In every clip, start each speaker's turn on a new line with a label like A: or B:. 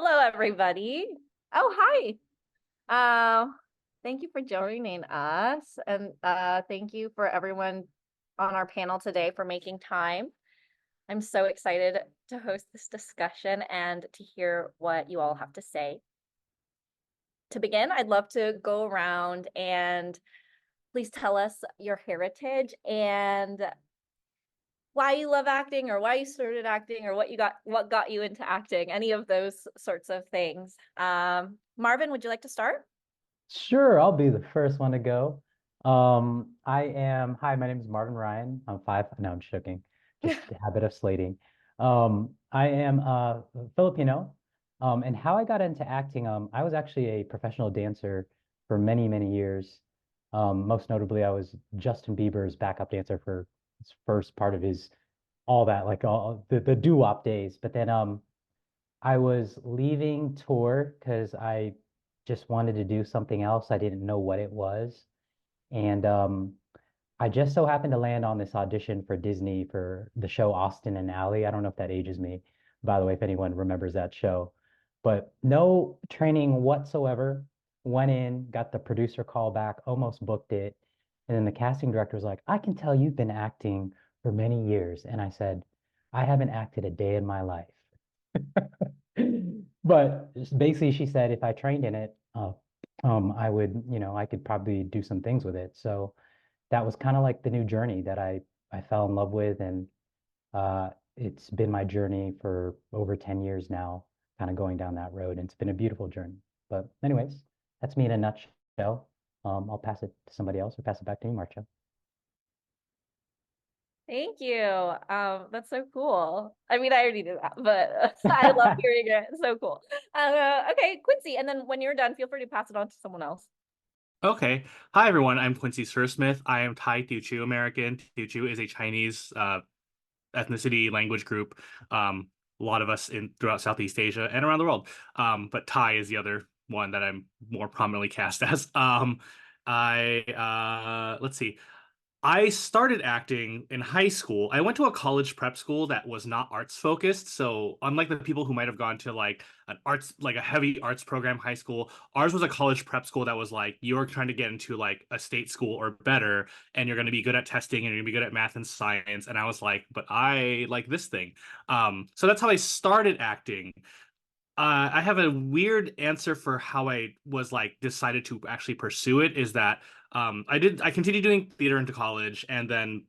A: Hello, everybody. Oh, hi. Uh, Thank you for joining us. And thank you for everyone on our panel today for making time. I'm so excited to host this discussion and to hear what you all have to say. To begin, I'd love to go around and please tell us your heritage and why you love acting or why you started acting or what got you into acting, any of those sorts of things. Marvin, would you like to start?
B: Sure, I'll be the first one to go. Hi, my name is Marvin Ryan. I'm five. No, I'm joking. Just the habit of slating. I am Filipino. And how I got into acting, I was actually a professional dancer for many, many years. Most notably, I was Justin Bieber's backup dancer for his first part of his all that, like all the doo-wop days. But then I was leaving tour because I just wanted to do something else. I didn't know what it was. And I just so happened to land on this audition for Disney for the show Austin and Ally. I don't know if that ages me, by the way, if anyone remembers that show. But no training whatsoever. Went in, got the producer call back, almost booked it. And then the casting director was like, I can tell you've been acting for many years. And I said, I haven't acted a day in my life. But basically, she said if I trained in it, I would, I could probably do some things with it. So that was kind of like the new journey that I fell in love with, and it's been my journey for over 10 years now, kind of going down that road, and it's been a beautiful journey. But anyways, that's me in a nutshell. I'll pass it to somebody else or pass it back to you, Marcha.
A: Thank you. That's so cool. I mean, I already knew that, but I love hearing it. It's so cool. Okay, Quincy, and then when you're done, feel free to pass it on to someone else.
C: Okay. Hi, everyone. I'm Quincy Surasmith. I am Thai Teochew American. Teochew is a Chinese ethnicity language group. A lot of us in throughout Southeast Asia and around the world. But Thai is the other one that I'm more prominently cast as. Let's see. I started acting in high school. I went to a college prep school that was not arts focused. So unlike the people who might have gone to like an arts, like a heavy arts program high school, ours was a college prep school that was like, you're trying to get into like a state school or better, and you're going to be good at testing and you're going to be good at math and science. And I was like, but I like this thing. So that's how I started acting. I have a weird answer for how I was like decided to actually pursue it is that I continued doing theater into college, and then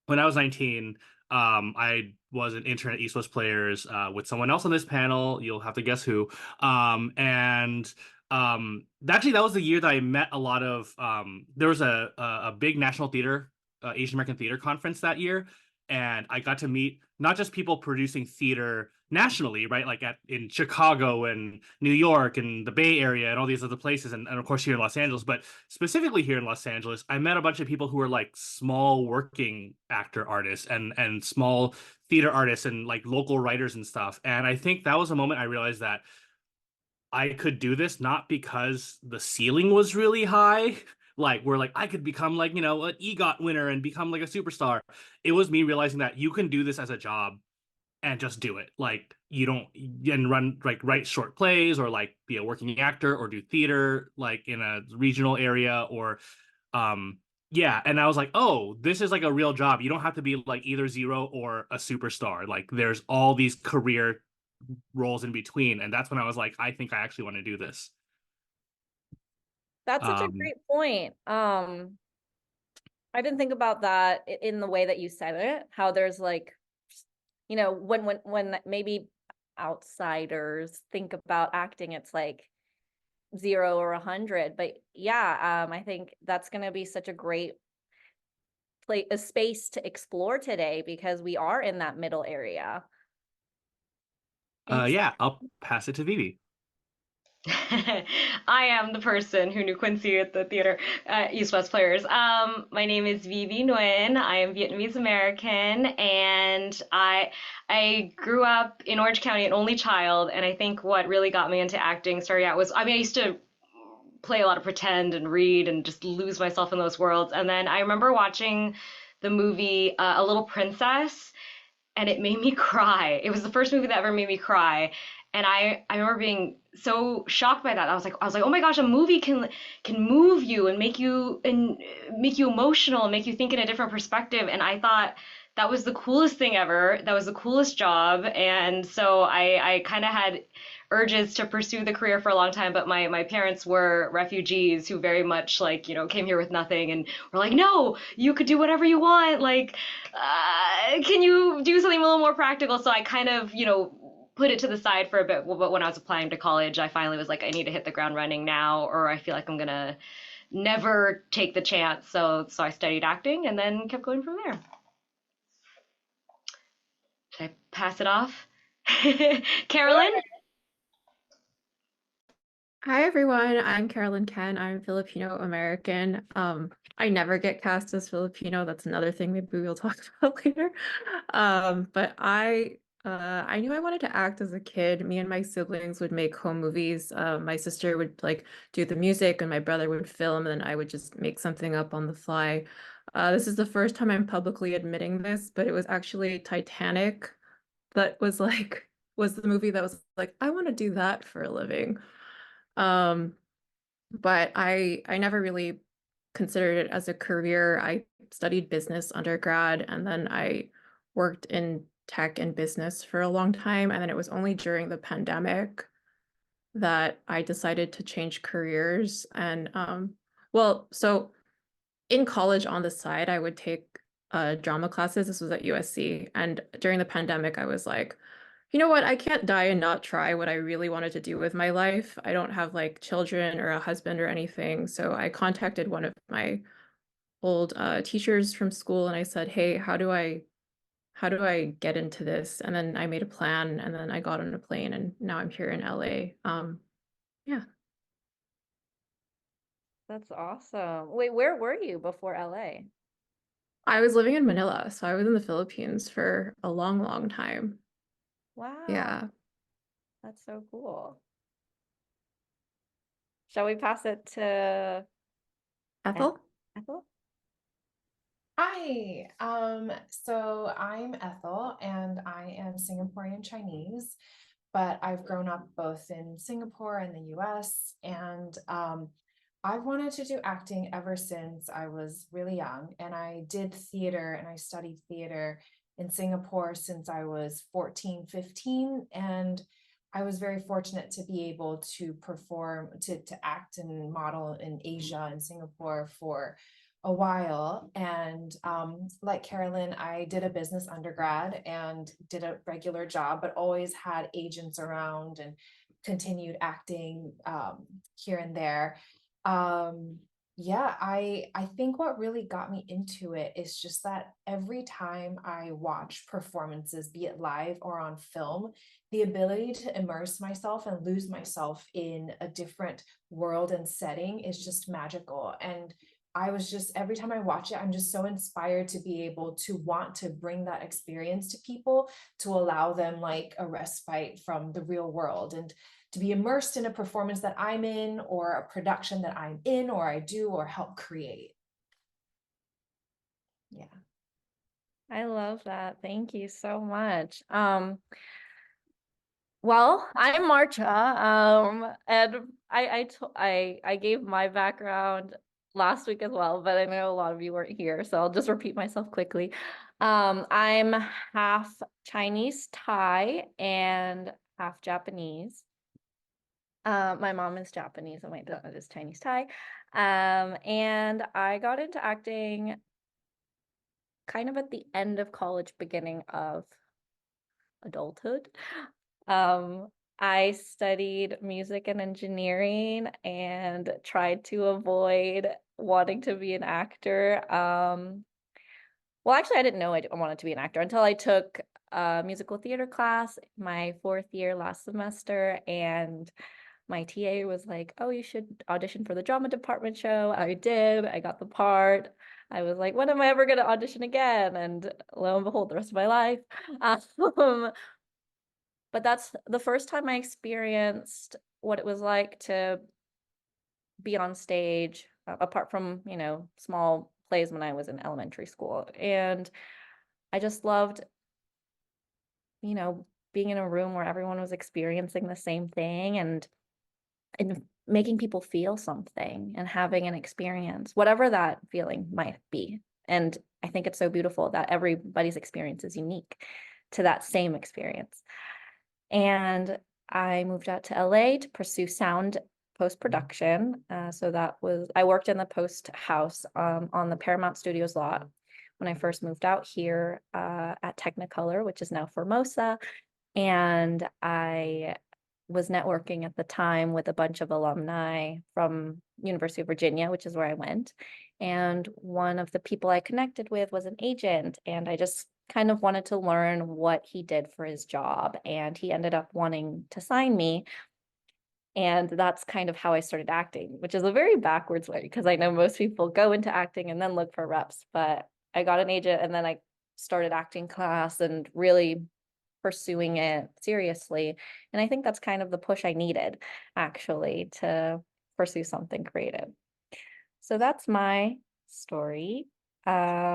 C: when I was 19, I was an intern at East West Players with someone else on this panel. You'll have to guess who. And Actually, that was the year that I met a lot of there was a big national theater Asian American theater conference that year, and I got to meet not just people producing theater nationally, right? Like in Chicago and New York and the Bay Area and all these other places, and of course here in Los Angeles, but specifically here in Los Angeles, I met a bunch of people who were like small working actor artists and small theater artists and like local writers and stuff. And I think that was a moment I realized that I could do this not because the ceiling was really high. Like we're like I could become like, an EGOT winner and become like a superstar. It was me realizing that you can do this as a job and just do it. Like you don't and run like write short plays or like be a working actor or do theater like in a regional area or yeah, and I was like, "Oh, this is like a real job. You don't have to be like either zero or a superstar. Like there's all these career roles in between." And that's when I was like, "I think I actually want to do this."
A: That's such a
C: Um
A: great point. I didn't think about that in the way that you said it, how there's like, when maybe outsiders think about acting, it's like 0 or 100. But yeah, I think that's going to be such a great a space to explore today because we are in that middle area. Thanks.
C: yeah, I'll pass it to Vivi.
D: I am the person who knew Quincy at the theater East West Players. My name is VyVy Nguyen. I am Vietnamese American, and I grew up in Orange County, an only child. And I think what really got me into acting starting out was, I mean, I used to play a lot of pretend and read and just lose myself in those worlds. And then I remember watching the movie A Little Princess, and it made me cry. It was the first movie that ever made me cry. And I remember being so shocked by that. I was like, oh my gosh, a movie can move you and make you emotional, and make you think in a different perspective. And I thought that was the coolest thing ever. That was the coolest job. And so I kind of had urges to pursue the career for a long time, but my parents were refugees who very much like, you know, came here with nothing and were like, no, you could do whatever you want. Like, can you do something a little more practical? So I kind of, you know, put it to the side for a bit. But when I was applying to college, I finally was like, I need to hit the ground running now, or I feel like I'm gonna never take the chance. So I studied acting and then kept going from there. Should I pass it off? Carolyn?
E: Hi everyone, I'm Carolyn Ken. I'm Filipino American. I never get cast as Filipino. That's another thing maybe we'll talk about later. But I knew I wanted to act as a kid. Me and my siblings would make home movies. My sister would like do the music and my brother would film and then I would just make something up on the fly. This is the first time I'm publicly admitting this, but it was actually Titanic that was the movie that was like, I want to do that for a living. Um, but I never really considered it as a career. I studied business undergrad and then I worked in tech and business for a long time. And then it was only during the pandemic that I decided to change careers. And well, so in college on the side, I would take drama classes. This was at USC. And during the pandemic, I was like, you know what? I can't die and not try what I really wanted to do with my life. I don't have like children or a husband or anything. So I contacted one of my old teachers from school and I said, hey, how do I get into this? And then I made a plan and then I got on a plane and now I'm here in LA. Yeah.
A: That's awesome. Wait, where were you before LA?
E: I was living in Manila, so I was in the Philippines for a long, long time.
A: Wow,
E: Yeah.
A: that's so cool. Shall we pass it to
E: Ethel?
A: Ethel?
F: Hi, so I'm Ethel and I am Singaporean Chinese, but I've grown up both in Singapore and the US, and I've wanted to do acting ever since I was really young, and I did theater and I studied theater in Singapore since I was 14, 15, and I was very fortunate to be able to perform, to act and model in Asia and Singapore for a while. And like Carolyn, I did a business undergrad and did a regular job, but always had agents around and continued acting here and there. Yeah, I think what really got me into it is just that every time I watch performances, be it live or on film, the ability to immerse myself and lose myself in a different world and setting is just magical. And I was just, every time I watch it, I'm just so inspired to be able to want to bring that experience to people, to allow them like a respite from the real world and to be immersed in a performance that I'm in or a production that I'm in or I do or help create. Yeah.
A: I love that. Thank you so much. Well, I'm Marcha, and I gave my background last week as well, but I know a lot of you weren't here, so I'll just repeat myself quickly. I'm half Chinese Thai and half Japanese. My mom is Japanese and my dad is Chinese Thai. And I got into acting kind of at the end of college, beginning of adulthood. I studied music and engineering and tried to avoid wanting to be an actor. Well, actually, I didn't know I wanted to be an actor until I took a musical theater class my 4th year last semester, and my TA was like, oh, you should audition for the drama department show. I did. I got the part. I was like, when am I ever going to audition again? And lo and behold, the rest of my life. But that's the first time I experienced what it was like to be on stage, apart from, you know, small plays when I was in elementary school. And I just loved, you know, being in a room where everyone was experiencing the same thing and making people feel something and having an experience, whatever that feeling might be. And I think it's so beautiful that everybody's experience is unique to that same experience. And I moved out to LA to pursue sound post-production. So I worked in the post house on the Paramount Studios lot when I first moved out here at Technicolor, which is now Formosa. And I was networking at the time with a bunch of alumni from University of Virginia, which is where I went. And one of the people I connected with was an agent, and I just kind of wanted to learn what he did for his job. And he ended up wanting to sign me. And that's kind of how I started acting, which is a very backwards way, because I know most people go into acting and then look for reps, but I got an agent and then I started acting class and really pursuing it seriously. And I think that's kind of the push I needed, actually, to pursue something creative. So that's my story. Yeah,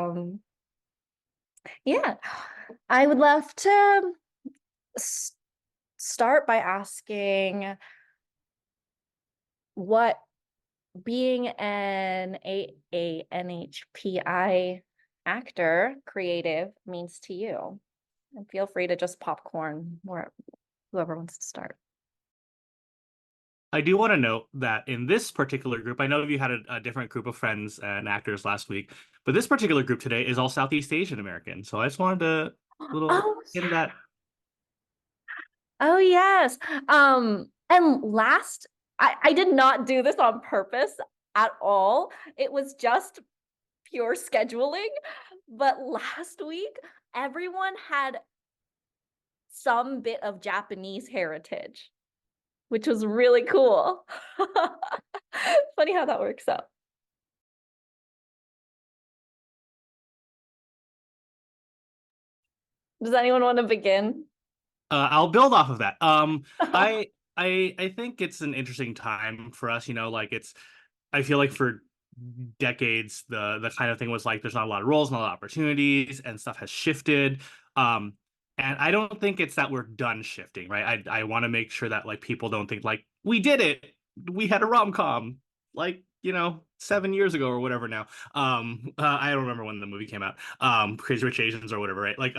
A: I would love to start by asking what being an AANHPI actor creative means to you. And feel free to just popcorn whoever wants to start.
C: I do want to note that in this particular group, I know you had a different group of friends and actors last week, but this particular group today is all Southeast Asian American. So I just wanted to in that.
A: Oh yes. And I did not do this on purpose at all. It was just pure scheduling. But last week, everyone had some bit of Japanese heritage, which was really cool. Funny how that works out. Does anyone want to begin?
C: I'll build off of that. I think it's an interesting time for us, like I feel like for decades the kind of thing was like there's not a lot of roles, not a lot of opportunities, and stuff has shifted. And I don't think it's that we're done shifting, right? I want to make sure that like people don't think like we did it. We had a rom-com like, 7 years ago or whatever now. I don't remember when the movie came out. Crazy Rich Asians or whatever, right? Like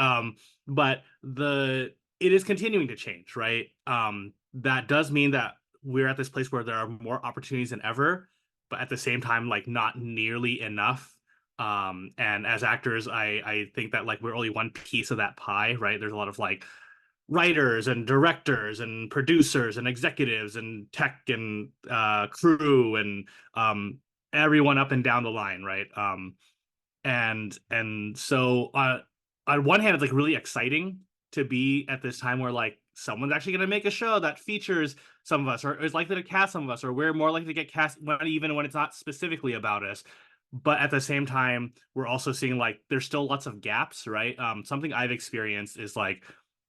C: but it is continuing to change, right? That does mean that we're at this place where there are more opportunities than ever, but at the same time, like not nearly enough. And as actors, I think that like we're only one piece of that pie, right? There's a lot of like writers and directors and producers and executives and tech and crew and everyone up and down the line, right? And so on one hand, it's like really exciting to be at this time where like someone's actually going to make a show that features some of us or is likely to cast some of us, or we're more likely to get cast even when it's not specifically about us. But at the same time, we're also seeing like there's still lots of gaps, right? Something I've experienced is like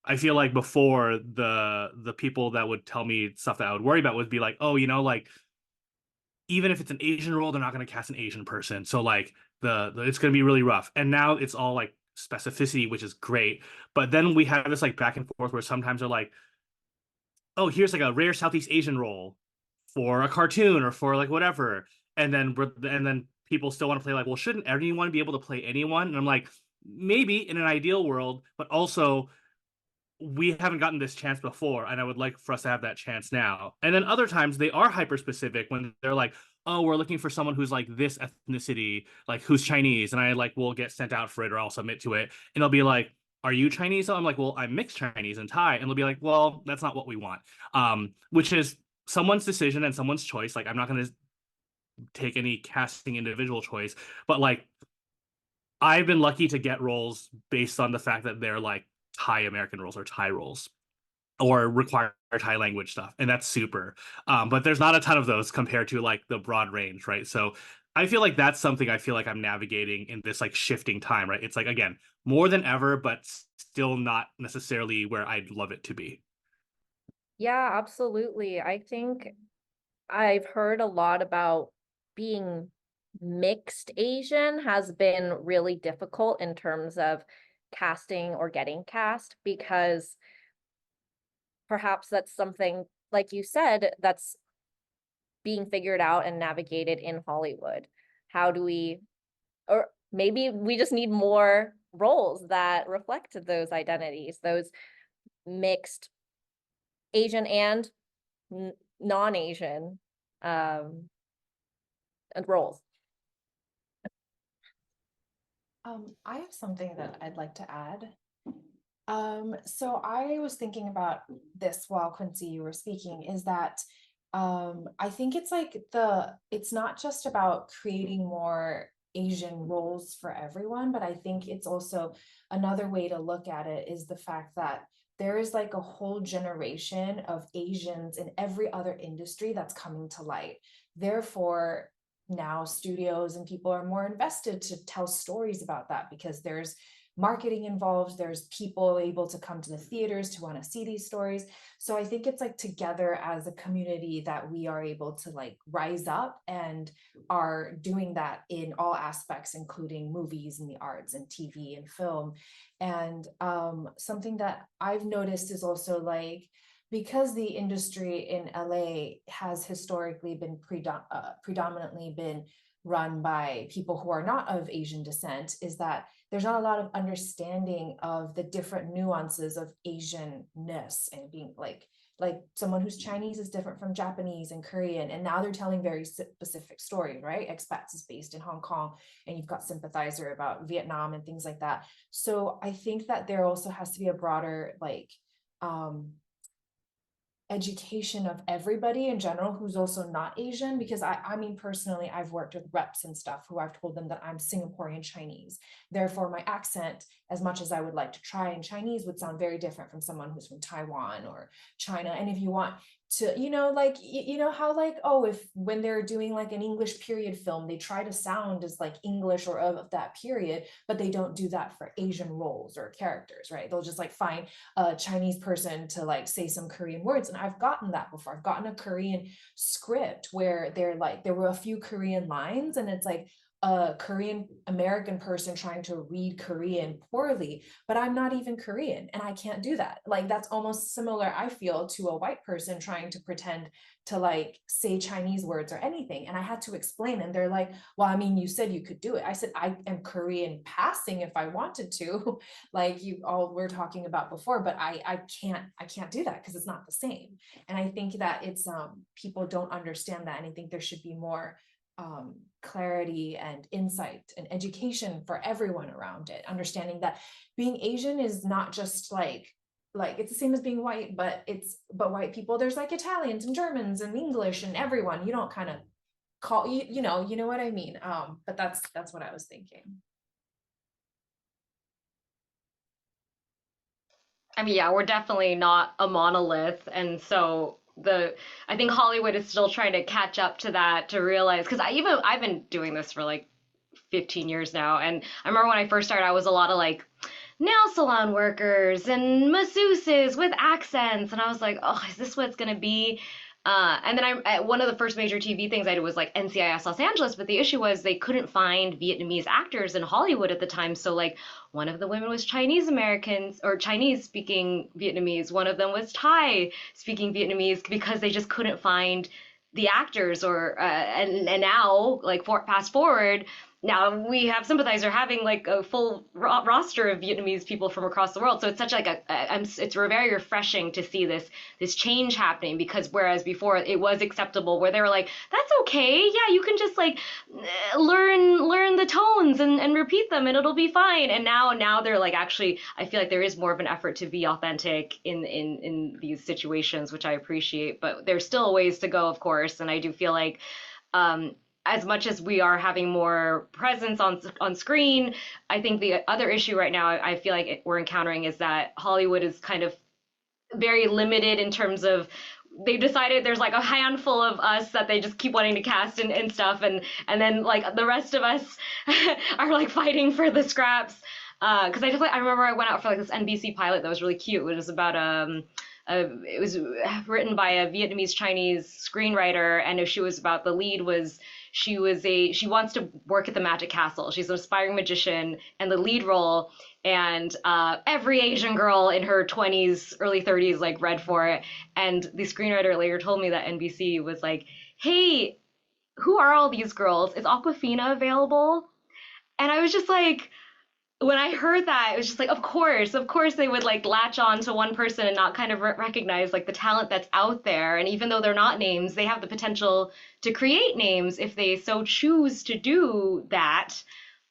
C: I feel like before the people that would tell me stuff that I would worry about would be like, oh, like even if it's an Asian role, they're not going to cast an Asian person. So like the it's going to be really rough. And now it's all like specificity, which is great. But then we have this like back and forth where sometimes they're like, oh, here's like a rare Southeast Asian role for a cartoon or for like whatever. And then people still want to play like, well, shouldn't anyone be able to play anyone? And I'm like, maybe in an ideal world, but also we haven't gotten this chance before, and I would like for us to have that chance now. And then other times they are hyper specific when they're like, oh, we're looking for someone who's like this ethnicity, like who's Chinese, and I like will get sent out for it or I'll submit to it, and they'll be like, are you Chinese? So I'm like, well, I'm mixed Chinese and Thai, and they'll be like, well, that's not what we want. Which is someone's decision and someone's choice. Like I'm not going to take any casting individual choice, but like I've been lucky to get roles based on the fact that they're like Thai American roles or Thai roles or require Thai language stuff. And that's super. But there's not a ton of those compared to like the broad range, right? So I feel like that's something I feel like I'm navigating in this like shifting time, right? It's like, again, more than ever, but still not necessarily where I'd love it to be.
A: Yeah, absolutely. I think I've heard a lot about being mixed Asian has been really difficult in terms of casting or getting cast, because perhaps that's something, like you said, that's being figured out and navigated in Hollywood. How do we, or maybe we just need more roles that reflect those identities, those mixed Asian and non-Asian roles.
F: I have something that I'd like to add. So I was thinking about this while Quincy, you were speaking, is that I think it's like it's not just about creating more Asian roles for everyone, but I think it's also another way to look at it is the fact that there is like a whole generation of Asians in every other industry that's coming to light. Therefore, now studios and people are more invested to tell stories about that because there's marketing involved, there's people able to come to the theaters to want to see these stories. So I think it's like together as a community that we are able to like rise up and are doing that in all aspects, including movies and the arts and TV and film. And something that I've noticed is also like, because the industry in LA has historically been predominantly been run by people who are not of Asian descent, is that there's not a lot of understanding of the different nuances of Asianness and being like someone who's Chinese is different from Japanese and Korean. And now they're telling very specific stories, right? Expats is based in Hong Kong, and you've got Sympathizer about Vietnam and things like that. So I think that there also has to be a broader like education of everybody in general who's also not Asian, because I mean, personally, I've worked with reps and stuff who I've told them that I'm Singaporean Chinese. Therefore, my accent, as much as I would like to try in Chinese, would sound very different from someone who's from Taiwan or China. And if you want to, like, how like, oh, if when they're doing like an English period film, they try to sound as like English or of that period, but they don't do that for Asian roles or characters, right? They'll just like find a Chinese person to like say some Korean words. And I've gotten that before. I've gotten a Korean script where they're like, there were a few Korean lines and it's like a Korean American person trying to read Korean poorly, but I'm not even Korean and I can't do that. Like that's almost similar, I feel, to a white person trying to pretend to like say Chinese words or anything. And I had to explain, and they're like, well, I mean, you said you could do it. I said, I am Korean passing if I wanted to, like you all were talking about before, but I can't do that because it's not the same. And I think that it's people don't understand that. And I think there should be more clarity and insight and education for everyone around it, understanding that being Asian is not just like it's the same as being white, but white people, there's like Italians and Germans and English and everyone. You don't kind of call you know what I mean. But that's what I was thinking.
D: I mean, yeah, we're definitely not a monolith, and so I think Hollywood is still trying to catch up to that, to realize, because I've been doing this for like 15 years now, and I remember when I first started, I was a lot of like nail salon workers and masseuses with accents, and I was like, oh, is this what it's gonna be? And then one of the first major TV things I did was like NCIS Los Angeles, but the issue was they couldn't find Vietnamese actors in Hollywood at the time. So like one of the women was Chinese Americans or Chinese speaking Vietnamese. One of them was Thai speaking Vietnamese because they just couldn't find the actors. And now like fast forward, now we have Sympathizer having like a full roster of Vietnamese people from across the world. So it's such like it's very refreshing to see this change happening, because whereas before it was acceptable where they were like, that's okay, yeah, you can just like learn the tones and repeat them and it'll be fine. And now they're like, actually, I feel like there is more of an effort to be authentic in these situations, which I appreciate. But there's still a ways to go, of course. And I do feel like as much as we are having more presence on screen, I think the other issue right now I feel like we're encountering is that Hollywood is kind of very limited in terms of, they've decided there's like a handful of us that they just keep wanting to cast and stuff, and then like the rest of us are like fighting for the scraps. Because I remember I went out for like this NBC pilot that was really cute. It was about it was written by a Vietnamese Chinese screenwriter, and she was about the lead was she wants to work at the Magic Castle. She's an aspiring magician, and the lead role, and every Asian girl in her 20s, early 30s like read for it. And the screenwriter later told me that NBC was like, "Hey, who are all these girls? Is Aquafina available?" And I was just like, when I heard that, it was just like, of course they would like latch on to one person and not kind of recognize like the talent that's out there. And even though they're not names, they have the potential to create names if they so choose to do that.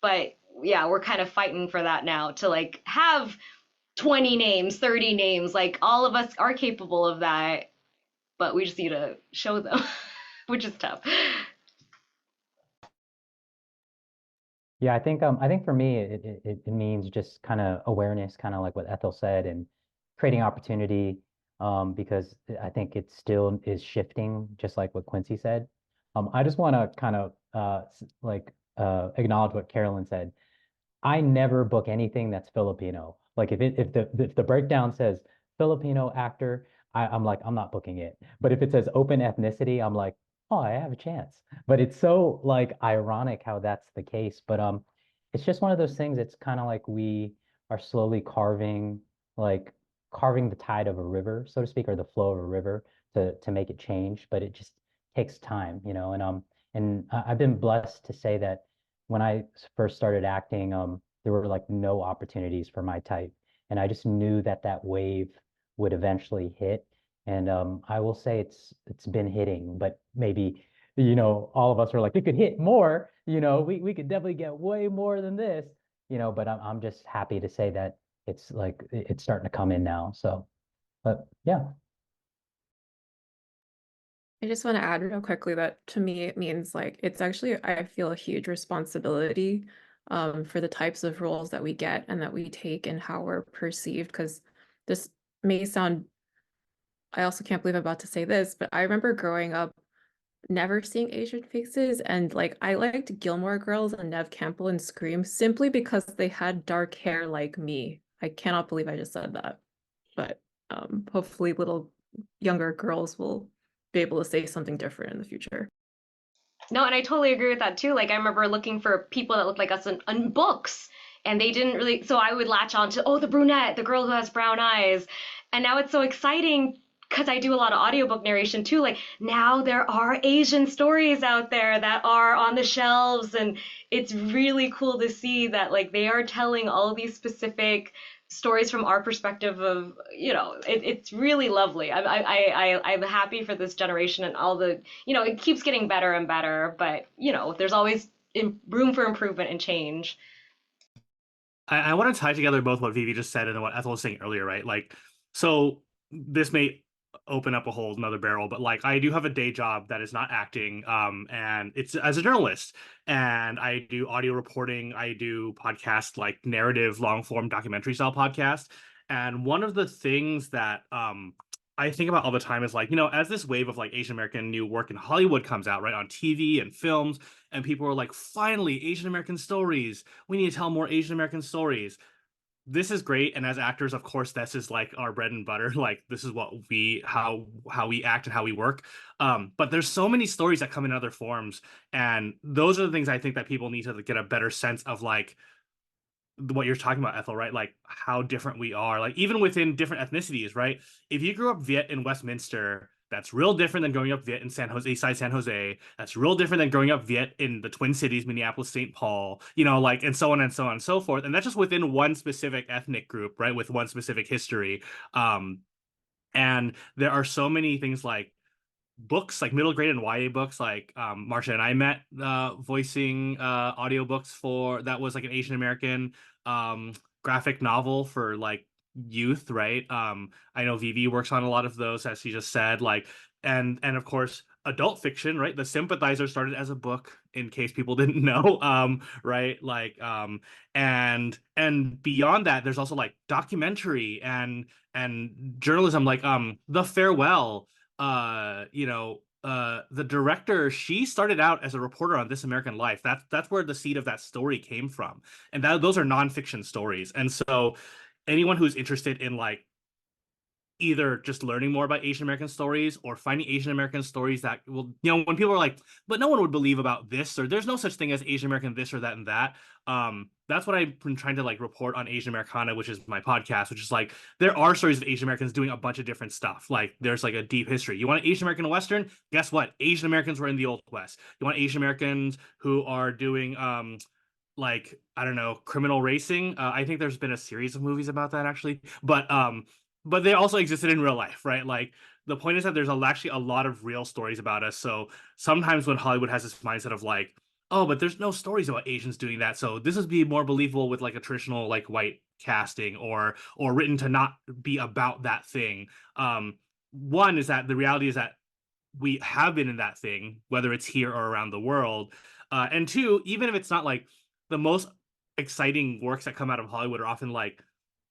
D: But yeah, we're kind of fighting for that now, to like have 20 names, 30 names, like all of us are capable of that, but we just need to show them, which is tough.
B: Yeah, I think for me it means just kind of awareness, kind of like what Ethel said, and creating opportunity, because I think it still is shifting, just like what Quincy said. I just want to kind of acknowledge what Carolyn said. I never book anything that's Filipino. Like if the breakdown says Filipino actor, I'm like, I'm not booking it. But if it says open ethnicity, I'm like, oh, I have a chance. But it's so like ironic how that's the case. But it's just one of those things. It's kind of like we are slowly like carving the tide of a river, so to speak, or the flow of a river to make it change. But it just takes time, you know. I've been blessed to say that when I first started acting, there were like no opportunities for my type. And I just knew that that wave would eventually hit. And I will say it's been hitting, but maybe, you know, all of us are like, it could hit more, you know, we could definitely get way more than this, you know, but I'm just happy to say that it's like it's starting to come in now. So, but yeah.
E: I just want to add real quickly that to me it means like it's actually, I feel, a huge responsibility for the types of roles that we get and that we take and how we're perceived. Because this may sound, I also can't believe I'm about to say this, but I remember growing up never seeing Asian faces, and like I liked Gilmore Girls and Nev Campbell and Scream simply because they had dark hair like me. I cannot believe I just said that, but hopefully little younger girls will be able to say something different in the future.
D: No, and I totally agree with that too. Like I remember looking for people that looked like us in books, and they didn't really, so I would latch on to, oh, the brunette, the girl who has brown eyes. And now it's so exciting because I do a lot of audiobook narration too. Like now there are Asian stories out there that are on the shelves, and it's really cool to see that like they are telling all these specific stories from our perspective of, it's really lovely. I'm happy for this generation and all the, it keeps getting better and better, but there's always room for improvement and change.
C: I want to tie together both what VyVy just said and what Ethel was saying earlier, right? Like, so this may open up a whole another barrel, but like I do have a day job that is not acting, and it's as a journalist, and I do audio reporting, I do podcast, like narrative long form documentary style podcast. And one of the things that I think about all the time is like, as this wave of like Asian American new work in Hollywood comes out, right, on TV and films, and people are like, finally, Asian American stories. We need to tell more Asian American stories. This is great, and as actors, of course, this is like our bread and butter. Like this is what how we act and how we work. But there's so many stories that come in other forms, and those are the things I think that people need to get a better sense of, like what you're talking about, Ethel, right? Like how different we are, like even within different ethnicities, right? If you grew up Viet in Westminster, that's real different than growing up Viet in San Jose, East Side San Jose. That's real different than growing up Viet in the Twin Cities, Minneapolis, St. Paul, like, and so on and so on and so forth. And that's just within one specific ethnic group, right? With one specific history. And there are so many things like books, like middle grade and YA books, like Marcha and I met voicing audiobooks for that was like an Asian American graphic novel for like youth, right? I know VyVy works on a lot of those, as she just said, like, and of course adult fiction, right? The Sympathizer started as a book, in case people didn't know, right? Like and beyond that, there's also like documentary and journalism, like The Farewell. The director, she started out as a reporter on This American Life. That's where the seed of that story came from, and those are nonfiction stories. And so anyone who's interested in like either just learning more about Asian American stories or finding Asian American stories that will, when people are like, but no one would believe about this, or there's no such thing as Asian American this or that and that. That's what I've been trying to like report on Asian Americana, which is my podcast, which is like there are stories of Asian Americans doing a bunch of different stuff. Like there's like a deep history. You want an Asian American Western? Guess what? Asian Americans were in the Old West. You want Asian Americans who are doing like I don't know, criminal racing. I think there's been a series of movies about that actually, but they also existed in real life, right? Like the point is that there's actually a lot of real stories about us. So sometimes when Hollywood has this mindset of like, oh, but there's no stories about Asians doing that, so this would be more believable with like a traditional like white casting or written to not be about that thing. One is that the reality is that we have been in that thing, whether it's here or around the world. And two, even if it's not like the most exciting works that come out of Hollywood are often like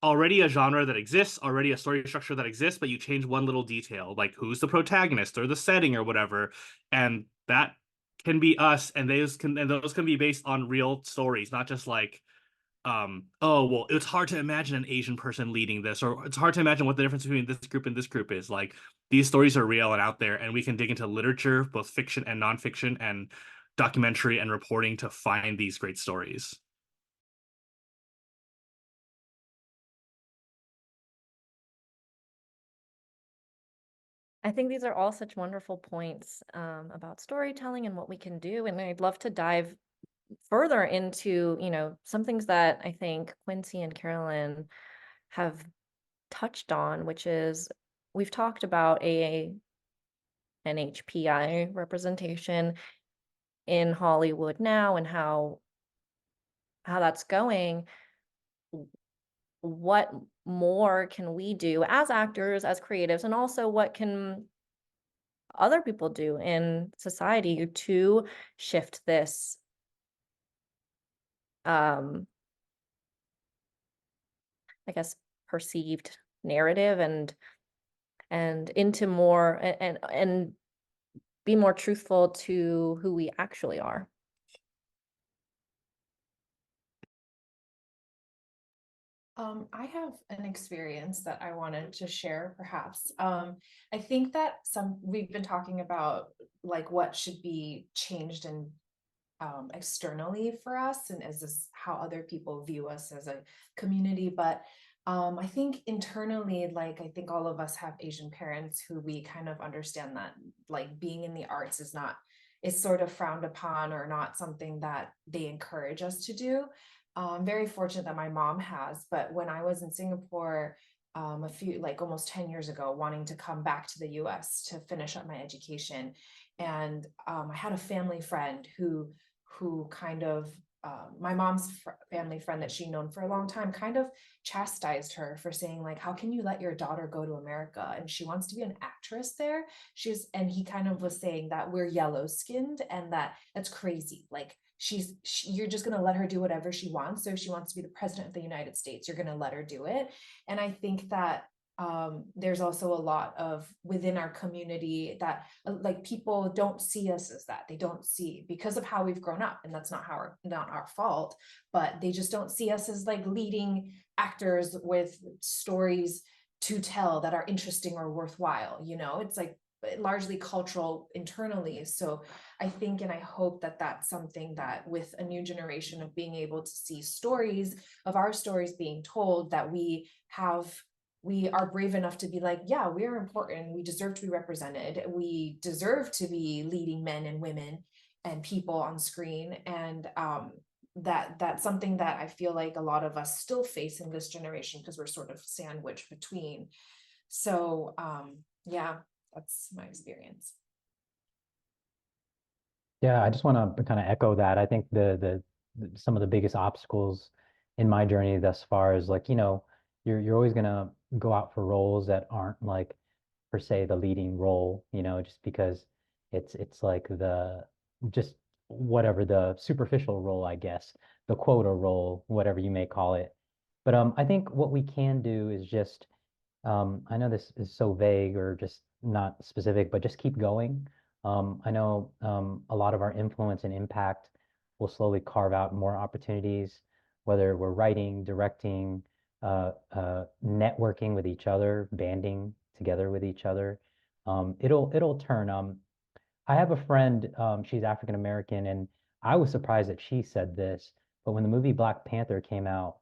C: already a genre that exists, already a story structure that exists, but you change one little detail, like who's the protagonist or the setting or whatever, and that can be us, and those can be based on real stories, not just like oh well it's hard to imagine an Asian person leading this, or it's hard to imagine what the difference between this group and this group is. Like these stories are real and out there, and we can dig into literature, both fiction and nonfiction and documentary and reporting, to find these great stories.
A: I think these are all such wonderful points about storytelling and what we can do. And I'd love to dive further into, some things that I think Quincy and Carolyn have touched on, which is we've talked about AANHPI representation in Hollywood now and how that's going. What more can we do as actors, as creatives, and also what can other people do in society to shift this I guess perceived narrative and into more and be more truthful to who we actually are.
F: I have an experience that I wanted to share, perhaps. I think that we've been talking about like what should be changed and externally for us, and is this how other people view us as a community. But I think internally, like I think all of us have Asian parents who we kind of understand that like being in the arts is sort of frowned upon or not something that they encourage us to do. I'm very fortunate that my mom has, but when I was in Singapore, a few, like almost 10 years ago, wanting to come back to the US to finish up my education. And I had a family friend who kind of, my mom's family friend that she'd known for a long time, kind of chastised her for saying like, how can you let your daughter go to America? And she wants to be an actress there. And he kind of was saying that we're yellow skinned and that's crazy. Like, you're just going to let her do whatever she wants. So if she wants to be the president of the United States, you're going to let her do it. And I think that there's also a lot of within our community that like people don't see us as that. They don't see, because of how we've grown up, and that's not our fault, but they just don't see us as like leading actors with stories to tell that are interesting or worthwhile. It's like largely cultural internally. So I think and I hope that that's something that with a new generation of being able to see stories of our stories being told, that we are brave enough to be like, yeah, we are important. We deserve to be represented. We deserve to be leading men and women and people on screen. And that's something that I feel like a lot of us still face in this generation because we're sort of sandwiched between. So yeah, that's my experience.
B: Yeah, I just want to kind of echo that. I think some of the biggest obstacles in my journey thus far is like, you're always gonna go out for roles that aren't like per se the leading role, just because it's like just whatever the superficial role, I guess, the quota role, whatever you may call it. But I think what we can do is just I know this is so vague or just not specific, but just keep going. I know a lot of our influence and impact will slowly carve out more opportunities, whether we're writing, directing, networking with each other, banding together with each other. It'll turn. I have a friend, she's African American, and I was surprised that she said this, but when the movie Black Panther came out,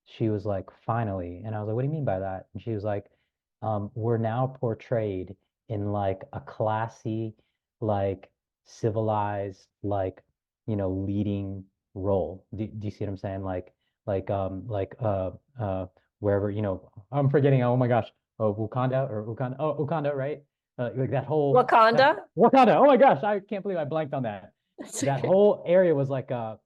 B: she was like, finally. And I was like, what do you mean by that? And she was like, we're now portrayed in like a classy, like civilized, like, leading role. Do you see what I'm saying? Like wherever, I'm forgetting, oh my gosh, Wakanda, right? Like that whole
A: Wakanda?
B: Wakanda. Oh my gosh, I can't believe I blanked on that.
A: That's
B: That
A: okay.
B: whole area was like a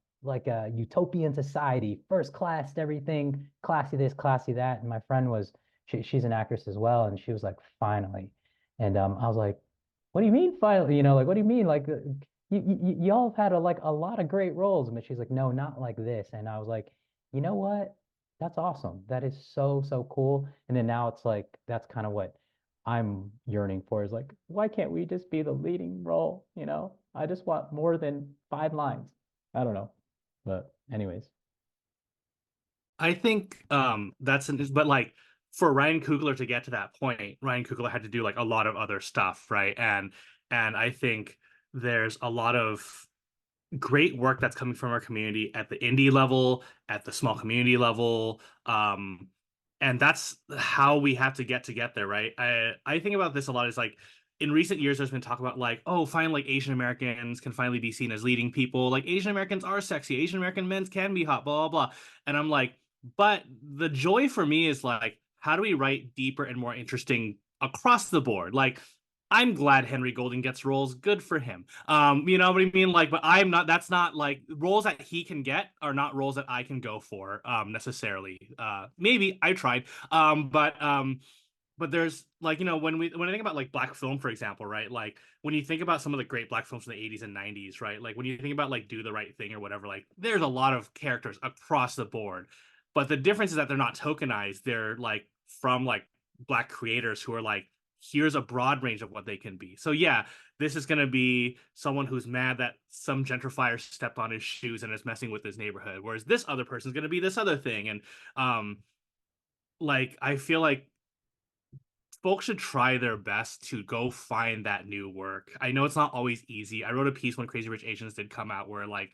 B: utopian society, first class everything, classy this, classy that. And my friend she's an actress as well, and she was like, finally. And I was like, what do you mean finally? Like what do you mean? Like y'all have had like a lot of great roles, but she's like, no, not like this. And I was like, you know what? That's awesome. That is so, so cool. And then now it's like that's kind of what I'm yearning for, is like, why can't we just be the leading role? I just want more than 5 lines. I don't know. But anyways,
C: I think but like for Ryan Coogler to get to that point, Ryan Coogler had to do like a lot of other stuff, right? And I think there's a lot of great work that's coming from our community at the indie level, at the small community level. And that's how we have to get there, right? I think about this a lot. Is like in recent years, there's been talk about like, oh, finally, like Asian Americans can finally be seen as leading people. Like Asian Americans are sexy. Asian American men can be hot. Blah blah blah. And I'm like, but the joy for me is like, how do we write deeper and more interesting across the board? Like, I'm glad Henry Golding gets roles. Good for him. You know what I mean? Like, but I'm not. That's not like roles that he can get are not roles that I can go for necessarily. Maybe I tried. But there's like when I think about like black film, for example, right? Like when you think about some of the great black films from the 80s and 90s, right? Like when you think about like Do the Right Thing or whatever, like there's a lot of characters across the board. But the difference is that they're not tokenized. They're like from like black creators who are like, here's a broad range of what they can be. So yeah, this is going to be someone who's mad that some gentrifier stepped on his shoes and is messing with his neighborhood, whereas this other person is going to be this other thing. And like I feel like folks should try their best to go find that new work. I know it's not always easy. I wrote a piece when Crazy Rich Asians did come out where like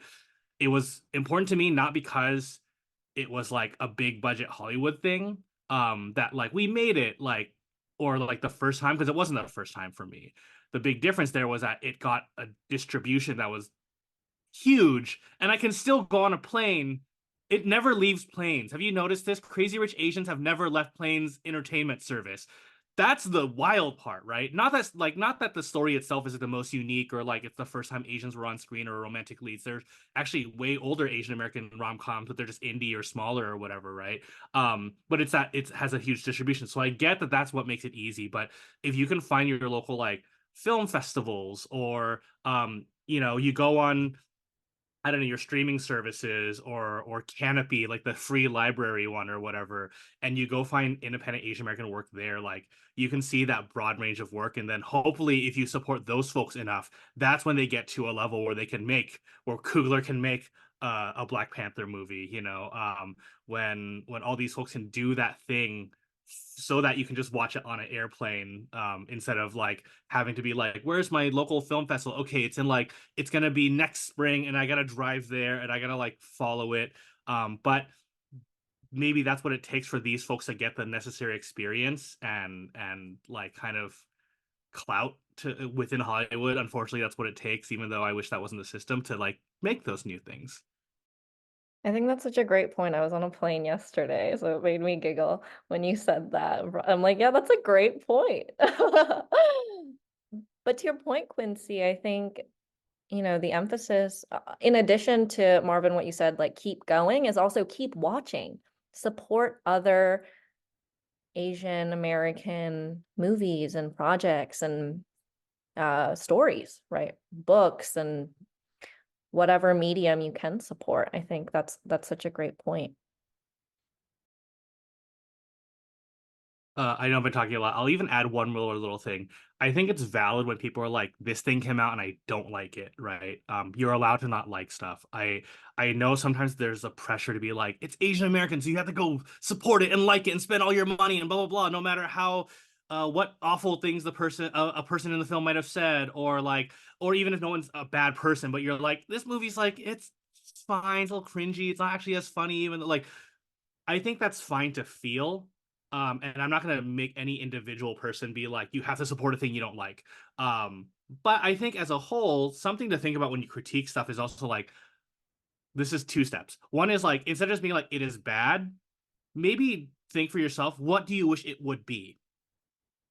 C: it was important to me, not because it was like a big budget Hollywood thing, that like we made it, like, or like the first time, because it wasn't the first time for me. The big difference there was that it got a distribution that was huge, and I can still go on a plane. It never leaves planes. Have you noticed this? Crazy Rich Asians have never left planes entertainment service. That's the wild part, right? Not that the story itself is the most unique, or like it's the first time Asians were on screen or romantic leads. There's actually way older Asian American rom-coms, but they're just indie or smaller or whatever, right? But it's that it has a huge distribution. So I get that that's what makes it easy. But if you can find your local like film festivals, or you go on, I don't know, your streaming services, or Canopy, like the free library one or whatever, and you go find independent Asian American work there, like you can see that broad range of work. And then hopefully if you support those folks enough, that's when they get to a level where where Coogler can make a Black Panther movie, when all these folks can do that thing so that you can just watch it on an airplane, instead of like having to be like, where's my local film festival? Okay, it's gonna be next spring and I gotta drive there and I gotta like follow it. But maybe that's what it takes for these folks to get the necessary experience and like kind of clout to within Hollywood. Unfortunately, that's what it takes, even though I wish that wasn't the system to like make those new things.
A: I think that's such a great point. I was on a plane yesterday, so it made me giggle when you said that. I'm like, yeah, that's a great point. But to your point, Quincy, I think, the emphasis, in addition to Marvin, what you said, like keep going, is also keep watching, support other Asian American movies and projects and stories, right? Books and whatever medium you can support. I think that's such a great point.
C: I know I've been talking a lot. I'll even add one more little thing. I think it's valid when people are like, "This thing came out and I don't like it," right? You're allowed to not like stuff. I know sometimes there's a pressure to be like, "It's Asian American, so you have to go support it and like it and spend all your money and blah blah blah," no matter how what awful things a person in the film might have said, or like, or even if no one's a bad person, but you're like, this movie's like, it's fine, it's a little cringy, it's not actually as funny, even though, like, I think that's fine to feel. And I'm not going to make any individual person be like, you have to support a thing you don't like. But I think as a whole, something to think about when you critique stuff is also like, this is two steps. One is like, instead of just being like, it is bad, maybe think for yourself, what do you wish it would be?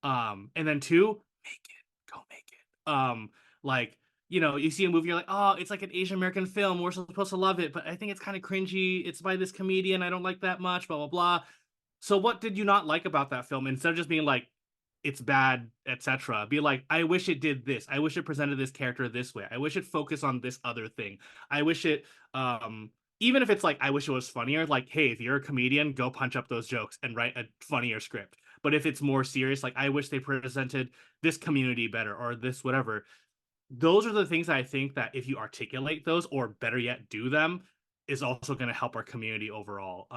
C: And then two, make it, go make it. Like, you see a movie, you're like, oh, it's like an Asian American film. We're supposed to love it, but I think it's kind of cringy. It's by this comedian I don't like that much, blah, blah, blah. So what did you not like about that film? Instead of just being like, it's bad, etc., be like, I wish it did this. I wish it presented this character this way. I wish it focused on this other thing. I wish it, even if it's like, I wish it was funnier, like, hey, if you're a comedian, go punch up those jokes and write a funnier script. But if it's more serious, like, I wish they presented this community better or this whatever. Those are the things that I think that if you articulate those, or better yet, do them, is also going to help our community overall.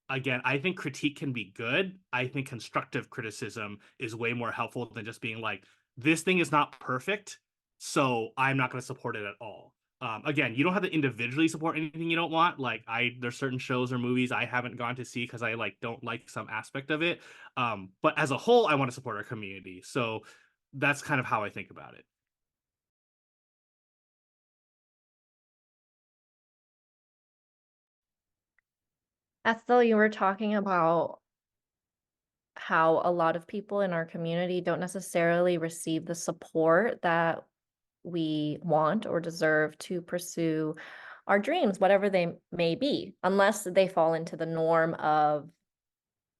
C: Again, I think critique can be good. I think constructive criticism is way more helpful than just being like, this thing is not perfect, so I'm not going to support it at all. Again, you don't have to individually support anything you don't want. Like, there's certain shows or movies I haven't gone to see because I like don't like some aspect of it. But as a whole, I want to support our community. So that's kind of how I think about it.
A: Ethel, you were talking about how a lot of people in our community don't necessarily receive the support that we want or deserve to pursue our dreams, whatever they may be, unless they fall into the norm of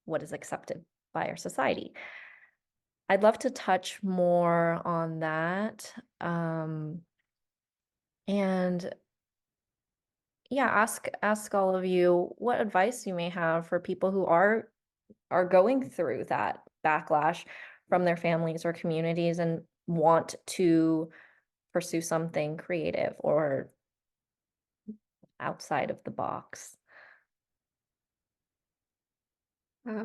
A: what is accepted by our society. I'd love to touch more on that. And yeah, ask all of you what advice you may have for people who are going through that backlash from their families or communities and want to pursue something creative or outside of the box.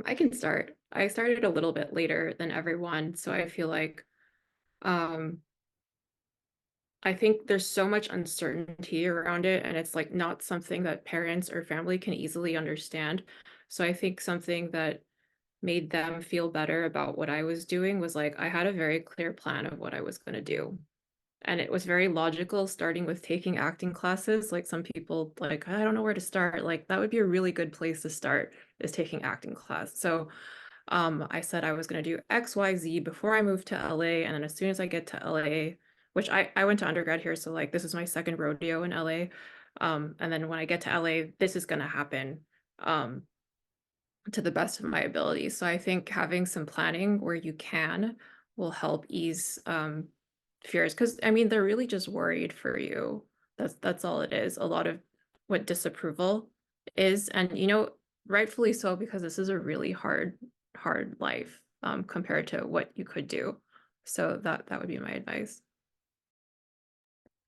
E: I can start. I started a little bit later than everyone, so I feel like I think there's so much uncertainty around it, and it's like not something that parents or family can easily understand. So I think something that made them feel better about what I was doing was like I had a very clear plan of what I was going to do. And it was very logical, starting with taking acting classes. Like some people like, I don't know where to start. Like that would be a really good place to start, is taking acting class. So I said I was going to do X, Y, Z before I moved to LA. And then as soon as I get to LA, which I went to undergrad here, so like this is my second rodeo in LA. And then when I get to LA, this is going to happen to the best of my ability. So I think having some planning where you can will help ease fears, because I mean they're really just worried for you. That's all it is. A lot of what disapproval is, and rightfully so, because this is a really hard life compared to what you could do. So that would be my advice.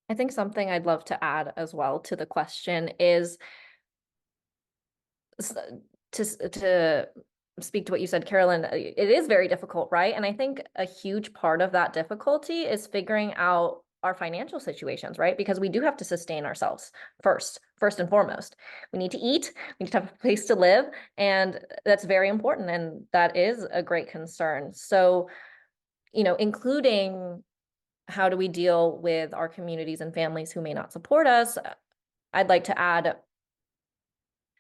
A: I think something I'd love to add as well to the question is to speak to what you said, Carolyn. It is very difficult, right? And I think a huge part of that difficulty is figuring out our financial situations, right? Because we do have to sustain ourselves first and foremost. We need to eat, we need to have a place to live, and that's very important. And that is a great concern. So, including how do we deal with our communities and families who may not support us, I'd like to add,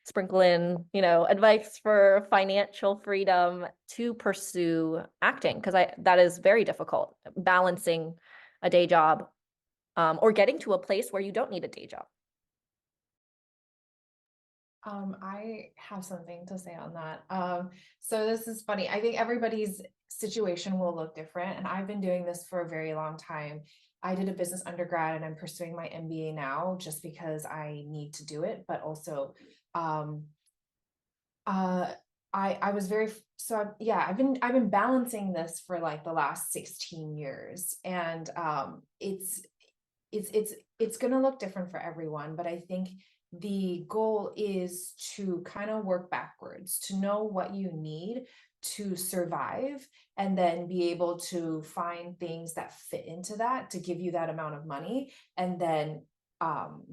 A: sprinkle in, advice for financial freedom to pursue acting, because that is very difficult, balancing a day job or getting to a place where you don't need a day job.
F: I have something to say on that. So this is funny. I think everybody's situation will look different, and I've been doing this for a very long time. I did a business undergrad and I'm pursuing my MBA now just because I need to do it, but also I was very, yeah, I've been balancing this for like the last 16 years, and it's going to look different for everyone, but I think the goal is to kind of work backwards, to know what you need to survive, and then be able to find things that fit into that to give you that amount of money, and then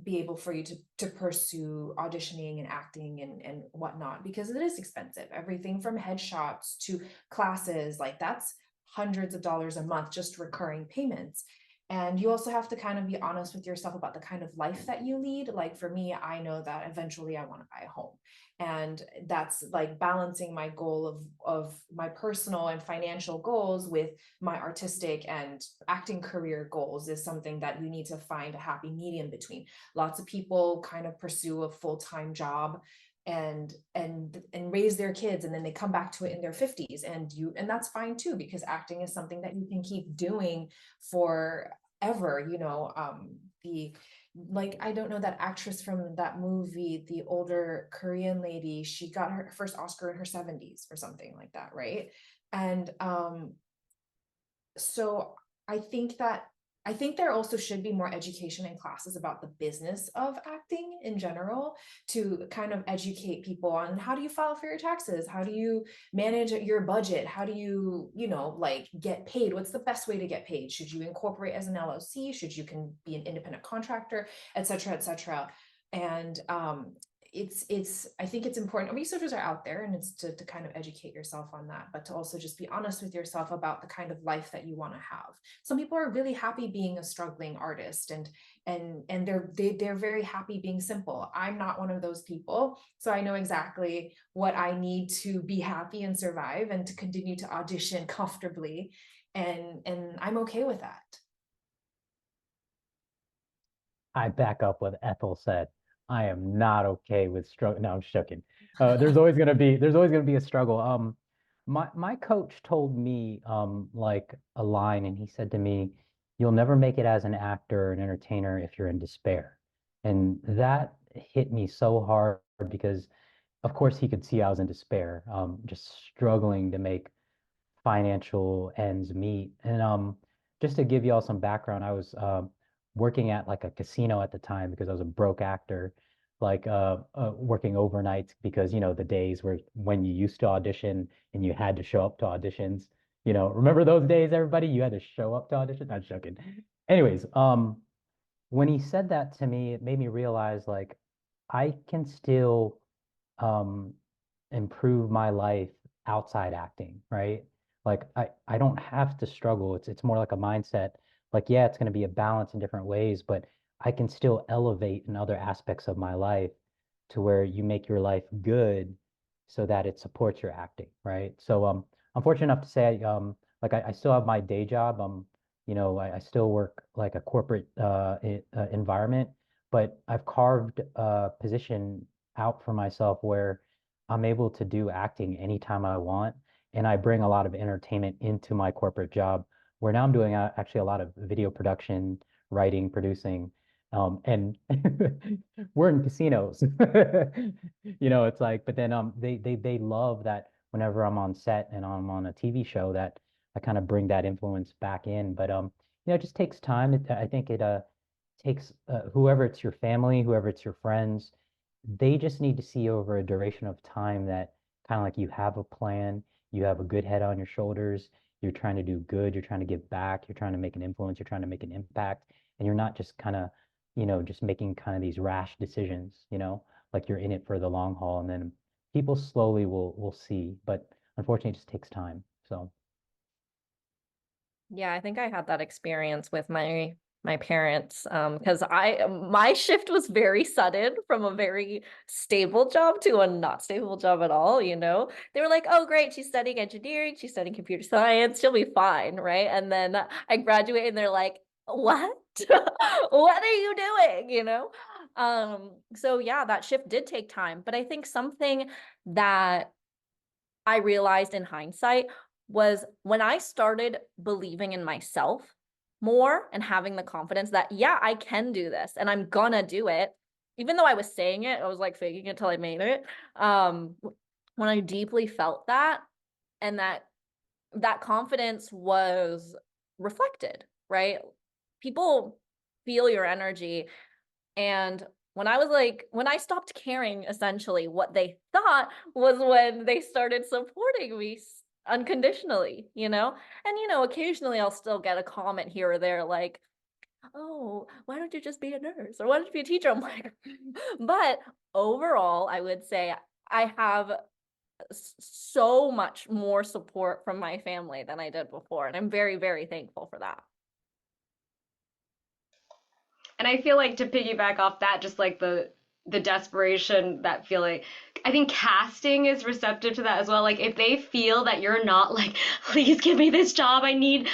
F: be able for you to pursue auditioning and acting and whatnot, because it is expensive. Everything from headshots to classes, like that's hundreds of dollars a month, just recurring payments. And you also have to kind of be honest with yourself about the kind of life that you lead. Like for me, I know that eventually I want to buy a home. And that's like balancing my goal of my personal and financial goals with my artistic and acting career goals is something that you need to find a happy medium between. Lots of people kind of pursue a full-time job and raise their kids, and then they come back to it in their 50s, and that's fine too, because acting is something that you can keep doing forever. I don't know, that actress from that movie, the older Korean lady, she got her first Oscar in her 70s or something like that, right? And so I think there also should be more education in classes about the business of acting in general, to kind of educate people on how do you file for your taxes? How do you manage your budget? How do you, like get paid? What's the best way to get paid? Should you incorporate as an LLC? Should you can be an independent contractor, et cetera, et cetera. And I think it's important. Researchers are out there, and it's to kind of educate yourself on that, but to also just be honest with yourself about the kind of life that you want to have. Some people are really happy being a struggling artist, and they're very happy being simple. I'm not one of those people, so I know exactly what I need to be happy and survive and to continue to audition comfortably, and I'm okay with that.
B: I back up what Ethel said. I am not okay with struggle. No, I'm joking. There's always gonna be a struggle. My coach told me like a line, and he said to me, "You'll never make it as an actor or an entertainer if you're in despair." And that hit me so hard because, of course, he could see I was in despair, just struggling to make financial ends meet. And just to give you all some background, I was working at like a casino at the time because I was a broke actor, like working overnights because the days where when you used to audition and you had to show up to auditions. Remember those days, everybody? You had to show up to audition. Not joking. Anyways, when he said that to me, it made me realize like I can still um improve my life outside acting, right? Like I don't have to struggle. It's more like a mindset. Like, yeah, it's going to be a balance in different ways, but I can still elevate in other aspects of my life to where you make your life good so that it supports your acting, right? So I'm fortunate enough to say like I still have my day job. I still work like a corporate environment, but I've carved a position out for myself where I'm able to do acting anytime I want, and I bring a lot of entertainment into my corporate job, where now I'm doing actually a lot of video production, writing, producing, and we're in casinos. It's like, but then they love that whenever I'm on set and I'm on a TV show that I kind of bring that influence back in. But it just takes time. I think it takes whoever it's your family, whoever it's your friends, they just need to see over a duration of time that kind of like you have a plan, you have a good head on your shoulders, you're trying to do good, you're trying to give back, you're trying to make an influence, you're trying to make an impact, and you're not just kind of, just making kind of these rash decisions, like you're in it for the long haul, and then people slowly will see, but unfortunately it just takes time. So
A: Yeah, I think I had that experience with my parents because my shift was very sudden from a very stable job to a not stable job at all. They were like, "Oh, great, she's studying engineering, she's studying computer science, she'll be fine," right? And then I graduate and they're like, "What? What are you doing?" So yeah, that shift did take time, but I think something that I realized in hindsight was when I started believing in myself more and having the confidence that, yeah, I can do this and I'm gonna do it. Even though I was saying it, I was like faking it till I made it. when I deeply felt that, and that confidence was reflected, right? People feel your energy. And when I stopped caring, essentially, what they thought was when they started supporting me unconditionally, And, occasionally I'll still get a comment here or there like, oh, why don't you just be a nurse? Or why don't you be a teacher? I'm like, but overall, I would say I have so much more support from my family than I did before. And I'm very, very thankful for that.
D: And I feel like to piggyback off that, just like the desperation, that feeling, I think casting is receptive to that as well. Like if they feel that you're not like, please give me this job, I need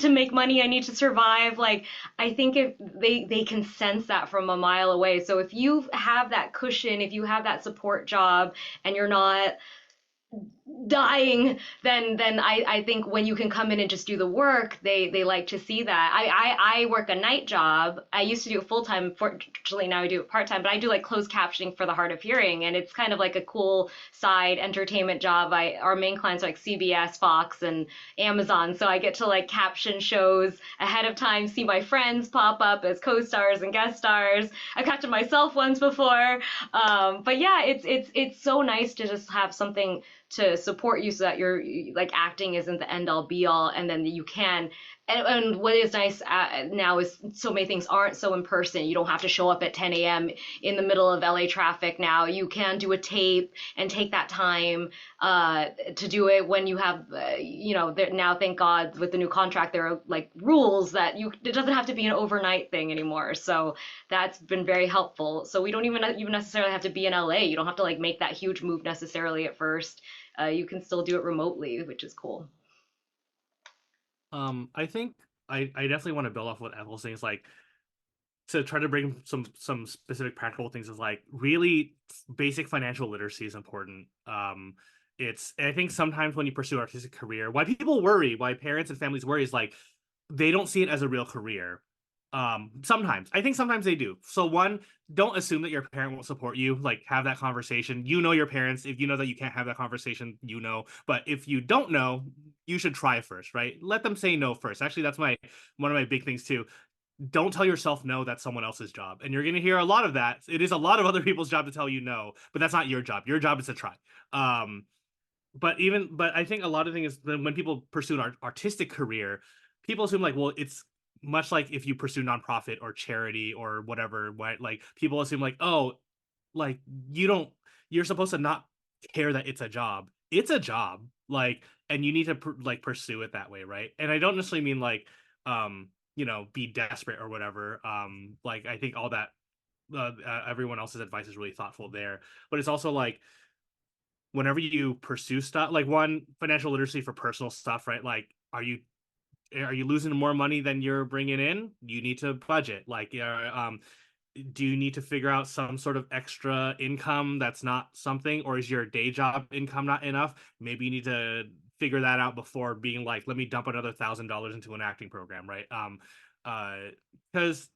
D: to make money, I need to survive, like I think if they can sense that from a mile away. So if you have that cushion, if you have that support job and you're not dying, then I think when you can come in and just do the work, they like to see that. I work a night job. I used to do it full time. Fortunately, now I do it part time. But I do like closed captioning for the hard of hearing, and it's kind of like a cool side entertainment job. Our main clients are like CBS, Fox, and Amazon, so I get to like caption shows ahead of time, see my friends pop up as co-stars and guest stars. I've captioned myself once before, but yeah, it's so nice to just have something to support you so that you're like acting isn't the end all be all, and then you can. And what is nice now is so many things aren't so in person. You don't have to show up at 10 a.m. in the middle of LA traffic now. You can do a tape and take that time to do it when you have, now thank God with the new contract, there are like rules that it doesn't have to be an overnight thing anymore. So that's been very helpful. So we don't even necessarily have to be in LA. You don't have to like make that huge move necessarily at first. You can still do it remotely, which is cool.
C: I think I definitely want to build off what Ethel's saying. Is like to try to bring some specific practical things is like really basic financial literacy is important. I think sometimes when you pursue an artistic career, why people worry, why parents and families worry is like they don't see it as a real career. Sometimes I think sometimes they do. So one, don't assume that your parent won't support you. Like have that conversation. You know your parents. If you know that you can't have that conversation, but if you don't know, you should try first, right? Let them say no first. Actually, that's one of my big things too. Don't tell yourself no, that's someone else's job. And you're going to hear a lot of that. It is a lot of other people's job to tell you no, but that's not your job. Your job is to try. But I think a lot of things is when people pursue an artistic career, people assume like, well, it's much like if you pursue nonprofit or charity or whatever, right? Like people assume like, oh, like you're supposed to not care that it's a job. It's a job, like, and you need to pursue it that way, right? And I don't necessarily mean like, be desperate or whatever. Like I think all that everyone else's advice is really thoughtful there, but it's also like whenever you pursue stuff, like one, financial literacy for personal stuff, right? Like, are you losing more money than you're bringing in? You need to budget. Like, do you need to figure out some sort of extra income that's not something, or is your day job income not enough? Maybe you need to figure that out before being like, let me dump another $1,000 into an acting program, right? Because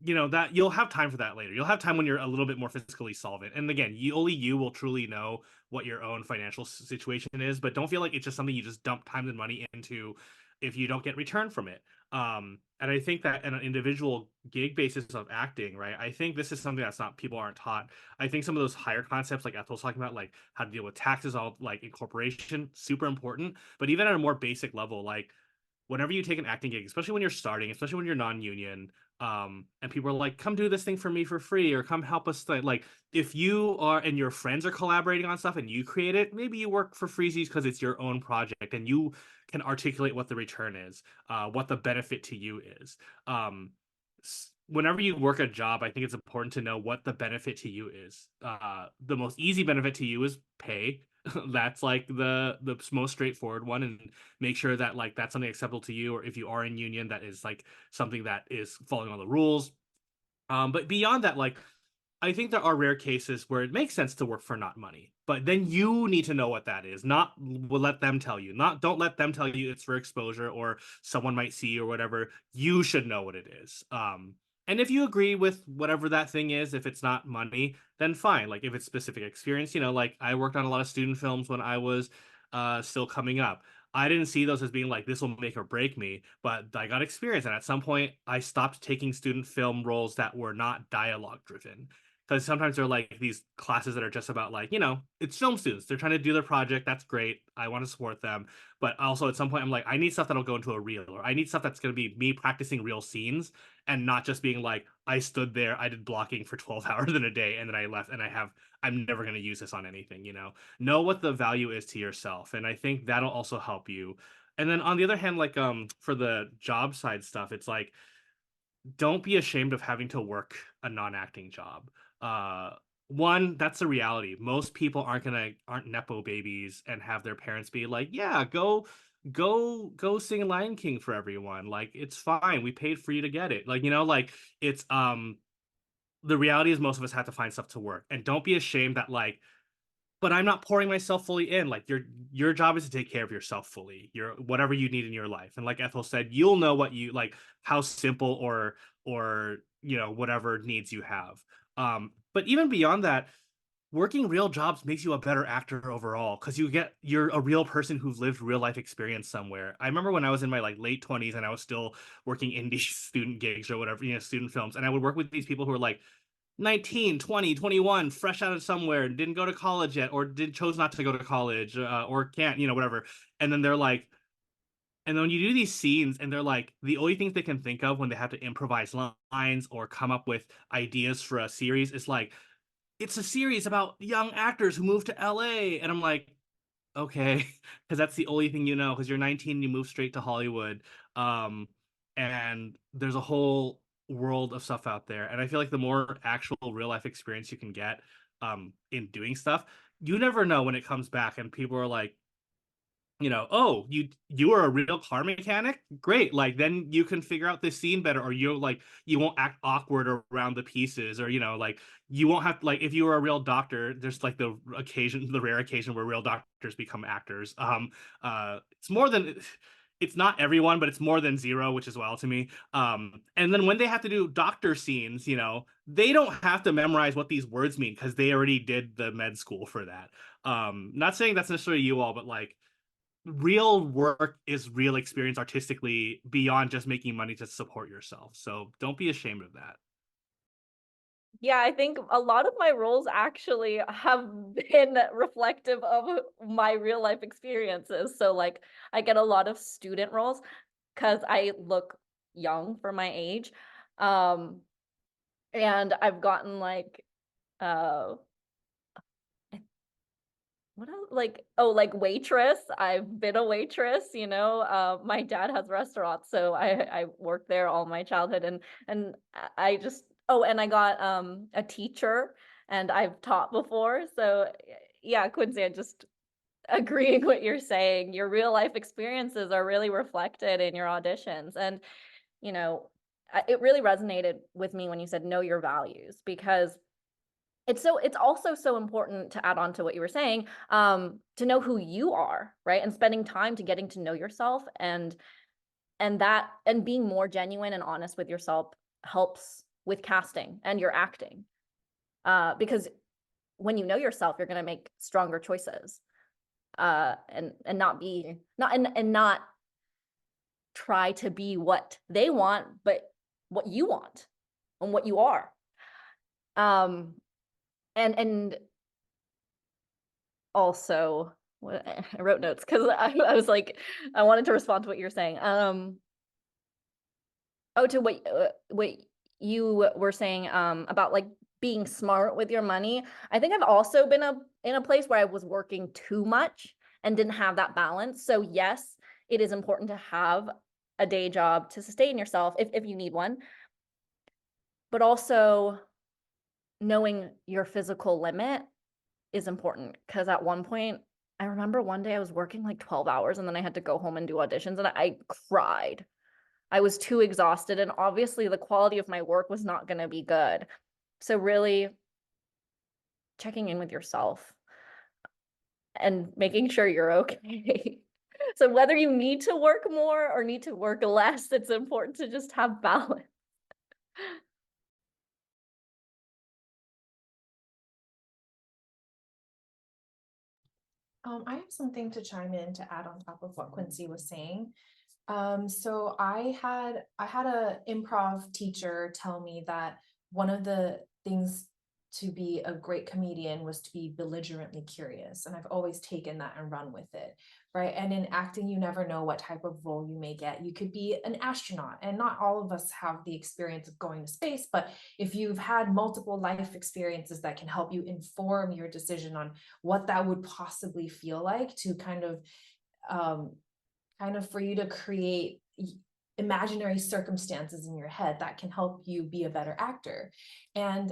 C: that you'll have time for that later. You'll have time when you're a little bit more fiscally solvent. And again, only you will truly know what your own financial situation is, but don't feel like it's just something you just dump time and money into if you don't get return from it. And I think that in an individual gig basis of acting, right, I think this is something people aren't taught. I think some of those higher concepts like Ethel's talking about, like how to deal with taxes, all like incorporation, super important. But even at a more basic level, like whenever you take an acting gig, especially when you're starting, especially when you're non-union, and people are like, come do this thing for me for free, or come help us, like if you are and your friends are collaborating on stuff and you create it, maybe you work for freezies because it's your own project and you can articulate what the return is, what the benefit to you is. Whenever you work a job, I think it's important to know what the benefit to you is. The most easy benefit to you is pay. That's like the most straightforward one, and make sure that like that's something acceptable to you, or if you are in union, that is like something that is following all the rules. But beyond that, like I think there are rare cases where it makes sense to work for not money, but then you need to know what that is. Not let them tell you. Don't let them tell you it's for exposure or someone might see or whatever. You should know what it is. And if you agree with whatever that thing is, if it's not money, then fine. Like if it's specific experience, like I worked on a lot of student films when I was still coming up. I didn't see those as being like this will make or break me, but I got experience. And at some point, I stopped taking student film roles that were not dialogue driven. Because sometimes they're like these classes that are just about like, it's film students. They're trying to do their project. That's great. I want to support them. But also at some point, I'm like, I need stuff that'll go into a reel, or I need stuff that's going to be me practicing real scenes and not just being like, I stood there, I did blocking for 12 hours in a day, and then I left, and I'm never going to use this on anything, Know what the value is to yourself. And I think that'll also help you. And then on the other hand, like for the job side stuff, it's like, don't be ashamed of having to work a non-acting job. One, that's the reality. Most people aren't nepo babies and have their parents be like, yeah, go sing Lion King for everyone. Like it's fine. We paid for you to get it. Like, like it's the reality is most of us have to find stuff to work. And don't be ashamed that like, but I'm not pouring myself fully in. Like your job is to take care of yourself fully. Your whatever you need in your life. And like Ethel said, you'll know what you like, how simple or whatever needs you have. But even beyond that, working real jobs makes you a better actor overall because you're a real person who's lived real life experience somewhere. I remember when I was in my like late 20s and I was still working indie student gigs or whatever, student films, and I would work with these people who were like 19, 20, 21, fresh out of somewhere, didn't go to college yet, or chose not to go to college, or can't, whatever. And then they're like, and then when you do these scenes and they're like, the only things they can think of when they have to improvise lines or come up with ideas for a series is like, it's a series about young actors who move to LA. And I'm like, okay, because that's the only thing because you're 19 and you move straight to Hollywood. And there's a whole world of stuff out there. And I feel like the more actual real life experience you can get in doing stuff, you never know when it comes back and people are like, oh, you were a real car mechanic? Great. Like then you can figure out this scene better, or you won't act awkward around the pieces, or like you won't have like if you were a real doctor, there's like the rare occasion where real doctors become actors. It's more than it's not everyone, but it's more than zero, which is wild to me. And then when they have to do doctor scenes, they don't have to memorize what these words mean because they already did the med school for that. Not saying that's necessarily you all, but like real work is real experience artistically beyond just making money to support yourself. So don't be ashamed of that.
A: Yeah, I think a lot of my roles actually have been reflective of my real life experiences. So like I get a lot of student roles because I look young for my age. And I've gotten like what else? Like waitress. I've been a waitress, my dad has restaurants, so I worked there all my childhood, and I just and I got a teacher, and I've taught before. So yeah, Quincy, I just agreeing what you're saying. Your real life experiences are really reflected in your auditions, and it really resonated with me when you said know your values, because it's also so important to add on to what you were saying, to know who you are, right? And spending time to getting to know yourself, and being more genuine and honest with yourself helps with casting and your acting. Because when you know yourself, you're going to make stronger choices, and not try to be what they want, but what you want and what you are. And also, I wrote notes because I was like, I wanted to respond to what you're saying. To what you were saying about like being smart with your money. I think I've also been in a place where I was working too much and didn't have that balance. So yes, it is important to have a day job to sustain yourself if you need one, but also knowing your physical limit is important, because at one point, I remember one day I was working like 12 hours and then I had to go home and do auditions, and I cried. I was too exhausted, and obviously the quality of my work was not going to be good. So really checking in with yourself and making sure you're okay. So whether you need to work more or need to work less, it's important to just have balance.
F: I have something to chime in to add on top of what Quincy was saying. So I had a improv teacher tell me that one of the things to be a great comedian was to be belligerently curious. And I've always taken that and run with it, right? And in acting, you never know what type of role you may get. You could be an astronaut, and not all of us have the experience of going to space, but if you've had multiple life experiences that can help you inform your decision on what that would possibly feel like to kind of for you to create imaginary circumstances in your head that can help you be a better actor. And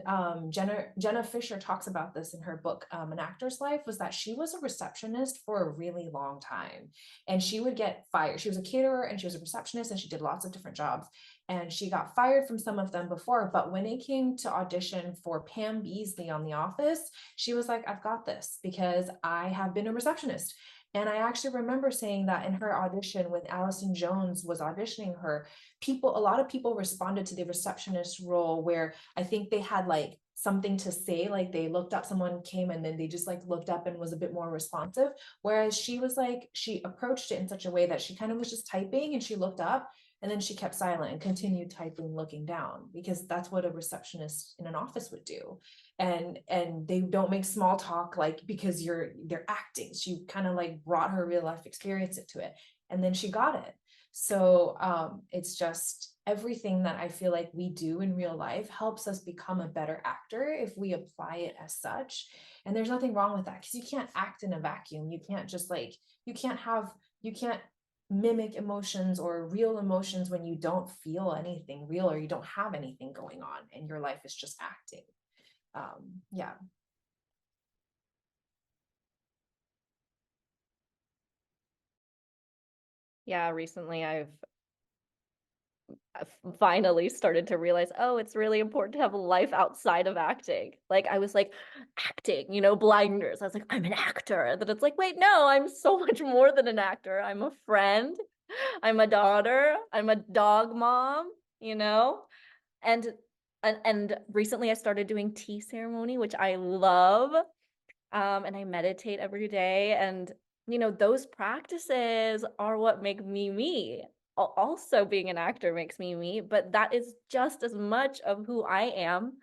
F: Jenna Fisher talks about this in her book, An Actor's Life, was that she was a receptionist for a really long time. And she would get fired. She was a caterer and she was a receptionist and she did lots of different jobs. And she got fired from some of them before. But when it came to audition for Pam Beasley on The Office, she was like, I've got this because I have been a receptionist. And I actually remember saying that in her audition when Allison Jones was auditioning her, a lot of people responded to the receptionist role where I think they had like something to say, like they looked up, someone came and then they just like looked up and was a bit more responsive. Whereas she was like, she approached it in such a way that she kind of was just typing and she looked up and then she kept silent and continued typing, looking down, because that's what a receptionist in an office would do. And they don't make small talk, like, because they're acting. She kind of like brought her real life experience into it, and then she got it. So it's just everything that I feel like we do in real life helps us become a better actor if we apply it as such. And there's nothing wrong with that, because you can't act in a vacuum. You can't just like, you can't mimic emotions or real emotions when you don't feel anything real or you don't have anything going on and your life is just acting. Yeah.
A: Yeah, recently I've finally started to realize, oh, it's really important to have a life outside of acting. Like I was like, acting, blinders. I was like, I'm an actor. And then it's like, wait, no, I'm so much more than an actor. I'm a friend. I'm a daughter. I'm a dog mom, And and recently I started doing tea ceremony, which I love. And I meditate every day. And those practices are what make me me. Also, being an actor makes me me, but that is just as much of who I am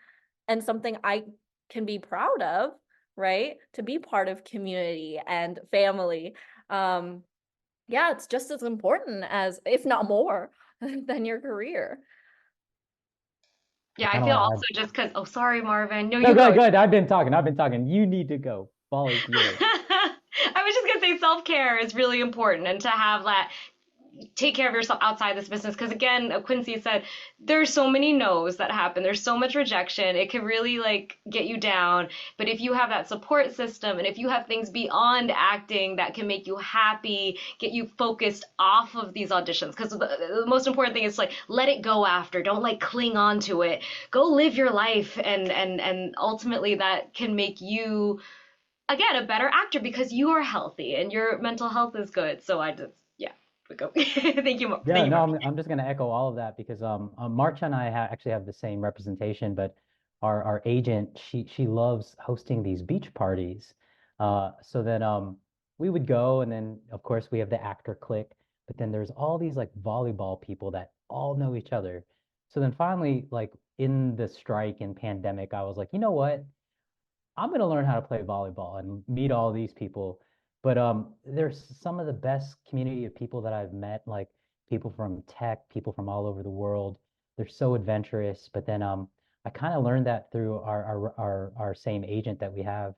A: and something I can be proud of, right? To be part of community and family. Yeah, it's just as important as, if not more, than your career.
D: Yeah, I
B: Kinda
D: feel
B: wanna
D: also just because, oh, sorry, Marvin. No,
B: No,
D: you
B: go
D: go.
B: ahead, go ahead. I've been talking. You need to go. Ball is yours.
D: I was just gonna say self-care is really important, and to have that, take care of yourself outside this business, because again, Quincy said there's so many no's that happen, there's so much rejection, it can really like get you down. But if you have that support system, and if you have things beyond acting that can make you happy, get you focused off of these auditions, because the most important thing is like, let it go after, don't like cling on to it, go live your life, and ultimately that can make you again a better actor because you are healthy and your mental health is good. So I just, yeah, we go. Thank you.
B: Yeah,
D: Thank you,
B: no,
D: Marvin.
B: I'm just gonna echo all of that because Marcha and I actually have the same representation, but our agent, she loves hosting these beach parties. So then we would go, and then of course we have the actor clique, but then there's all these like volleyball people that all know each other. So then finally, like in the strike and pandemic, I was like, you know what? I'm gonna learn how to play volleyball and meet all these people. But there's some of the best community of people that I've met, like people from tech, people from all over the world. They're so adventurous. But then I kind of learned that through our same agent that we have,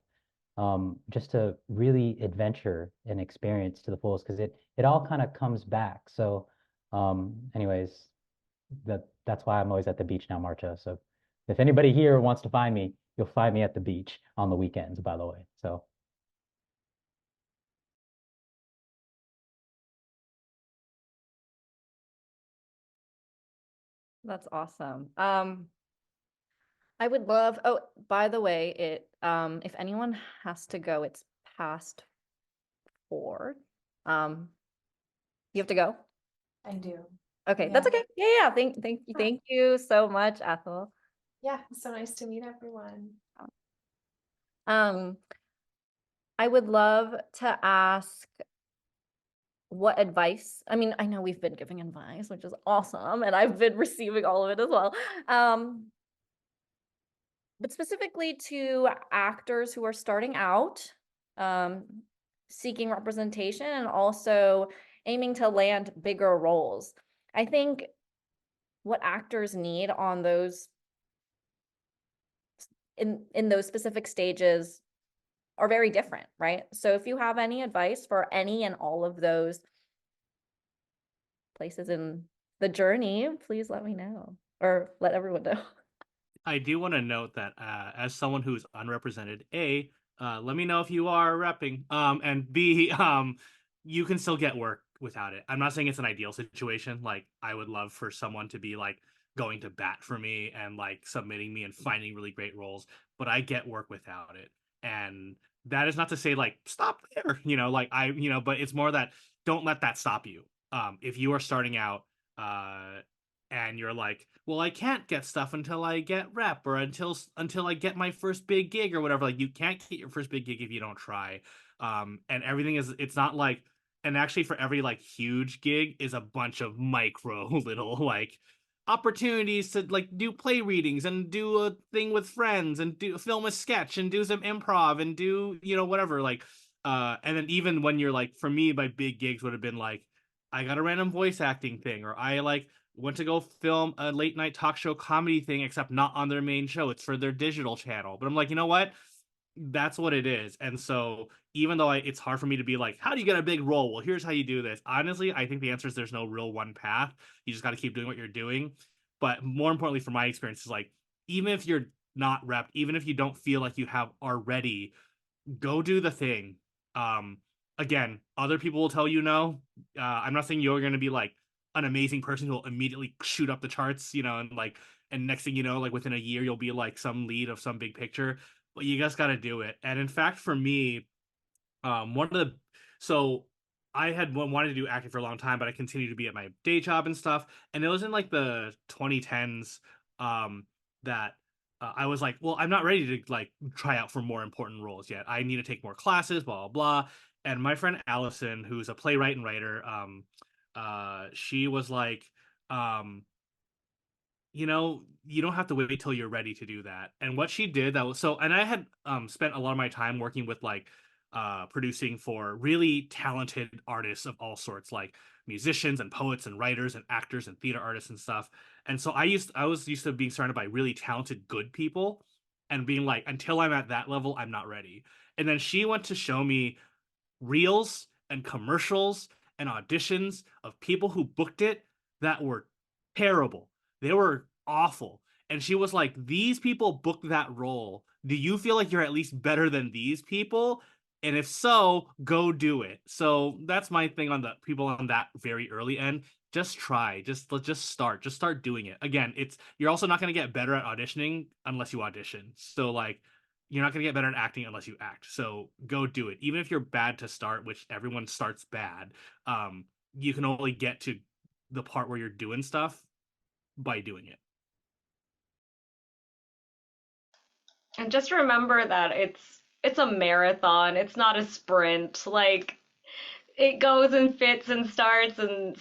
B: just to really adventure and experience to the fullest, because it all kind of comes back. So anyways, that's why I'm always at the beach now, Marcha. So if anybody here wants to find me, you'll find me at the beach on the weekends, by the way. So
A: That's awesome. I would love, oh, by the way, if anyone has to go, it's past 4. You have to go?
F: I do.
A: Okay,
F: Yeah.
A: that's okay. Yeah. Thank you so much, Ethel.
F: Yeah, so nice to meet everyone.
A: Um, I would love to ask what advice, I mean, I know we've been giving advice, which is awesome, and I've been receiving all of it as well. But specifically to actors who are starting out, seeking representation and also aiming to land bigger roles. I think what actors need on those in those specific stages are very different, right? So if you have any advice for any and all of those places in the journey, please let me know or let everyone know.
C: I do want to note that as someone who's unrepresented, A, let me know if you are repping, and B, you can still get work without it. I'm not saying it's an ideal situation. Like, I would love for someone to be like going to bat for me and like submitting me and finding really great roles, but I get work without it. And that is not to say like stop there, like but it's more that don't let that stop you. If you are starting out, and you're like, well, I can't get stuff until I get rep or until I get my first big gig or whatever. Like, you can't get your first big gig if you don't try. And everything it's not like, and actually for every like huge gig is a bunch of micro little like opportunities to like do play readings and do a thing with friends and do film a sketch and do some improv and do whatever, like and then even when you're like, for me, my big gigs would have been like, I got a random voice acting thing, or I like went to go film a late night talk show comedy thing, except not on their main show. It's for their digital channel. But I'm like, you know what? That's what it is. And so even though it's hard for me to be like, how do you get a big role? Well, here's how you do this. Honestly, I think the answer is there's no real one path. You just got to keep doing what you're doing. But more importantly, from my experience, is like, even if you're not repped, even if you don't feel like you have already, go do the thing. Um, Again, other people will tell you no. I'm not saying you're going to be like an amazing person who will immediately shoot up the charts, and like, and next thing you know, like within a year, you'll be like some lead of some big picture. But you just got to do it. And in fact, for me, one of the so I had wanted to do acting for a long time, but I continued to be at my day job and stuff. And it was in like the 2010s that I was like, well, I'm not ready to like try out for more important roles yet. I need to take more classes, blah blah blah. And my friend Allison, who's a playwright and writer, she was like, um, you don't have to wait till you're ready to do that. And what she did, that was so, and I had spent a lot of my time working with like producing for really talented artists of all sorts, like musicians and poets and writers and actors and theater artists and stuff. And so I was used to being surrounded by really talented good people and being like, until I'm at that level, I'm not ready. And then she went to show me reels and commercials and auditions of people who booked it that were terrible. They were awful. And she was like, these people booked that role. Do you feel like you're at least better than these people? And if so, go do it. So that's my thing on the people on that very early end. Just try. Just start. Just start doing it. Again, you're also not going to get better at auditioning unless you audition. So like, you're not going to get better at acting unless you act. So go do it. Even if you're bad to start, which everyone starts bad, you can only get to the part where you're doing stuff by doing it.
D: And just remember that it's a marathon. It's not a sprint. Like, it goes and fits and starts, and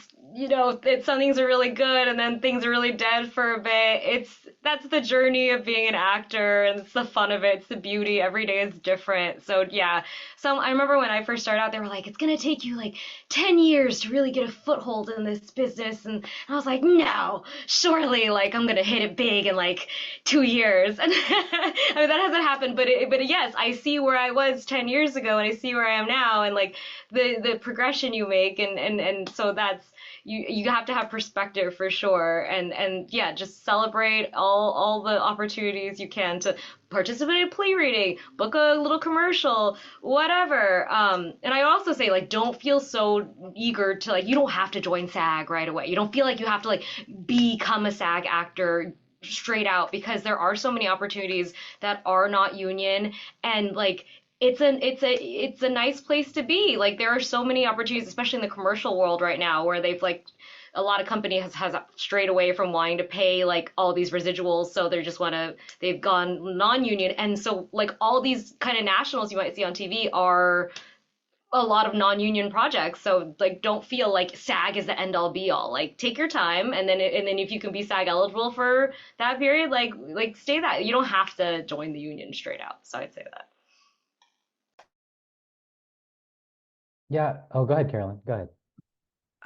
D: some things are really good and then things are really dead for a bit. That's the journey of being an actor, and it's the fun of it. It's the beauty. Every day is different. So yeah. So I remember when I first started out, they were like, it's gonna take you like 10 years to really get a foothold in this business, and I was like, no, surely, like, I'm gonna hit it big in like 2 years. And I mean, that hasn't happened, but yes, I see where I was 10 years ago and I see where I am now, and like the progression you make, and so that's, you have to have perspective for sure, and yeah, just celebrate all the opportunities you can to participate in play reading, book a little commercial, whatever. And I also say, like, don't feel so eager to, like, you don't have to join SAG right away. You don't feel like you have to like become a SAG actor straight out, because there are so many opportunities that are not union, and like it's a nice place to be. Like, there are so many opportunities, especially in the commercial world right now, where they've like a lot of companies has strayed away from wanting to pay like all these residuals, so they've gone non-union, and so like all these kind of nationals you might see on TV are a lot of non-union projects. So like don't feel like SAG is the end all be all. Like take your time, and then if you can be SAG eligible for that period, like stay that. You don't have to join the union straight out. So I'd say that.
B: Yeah. Oh, go ahead, Carolyn. Go ahead.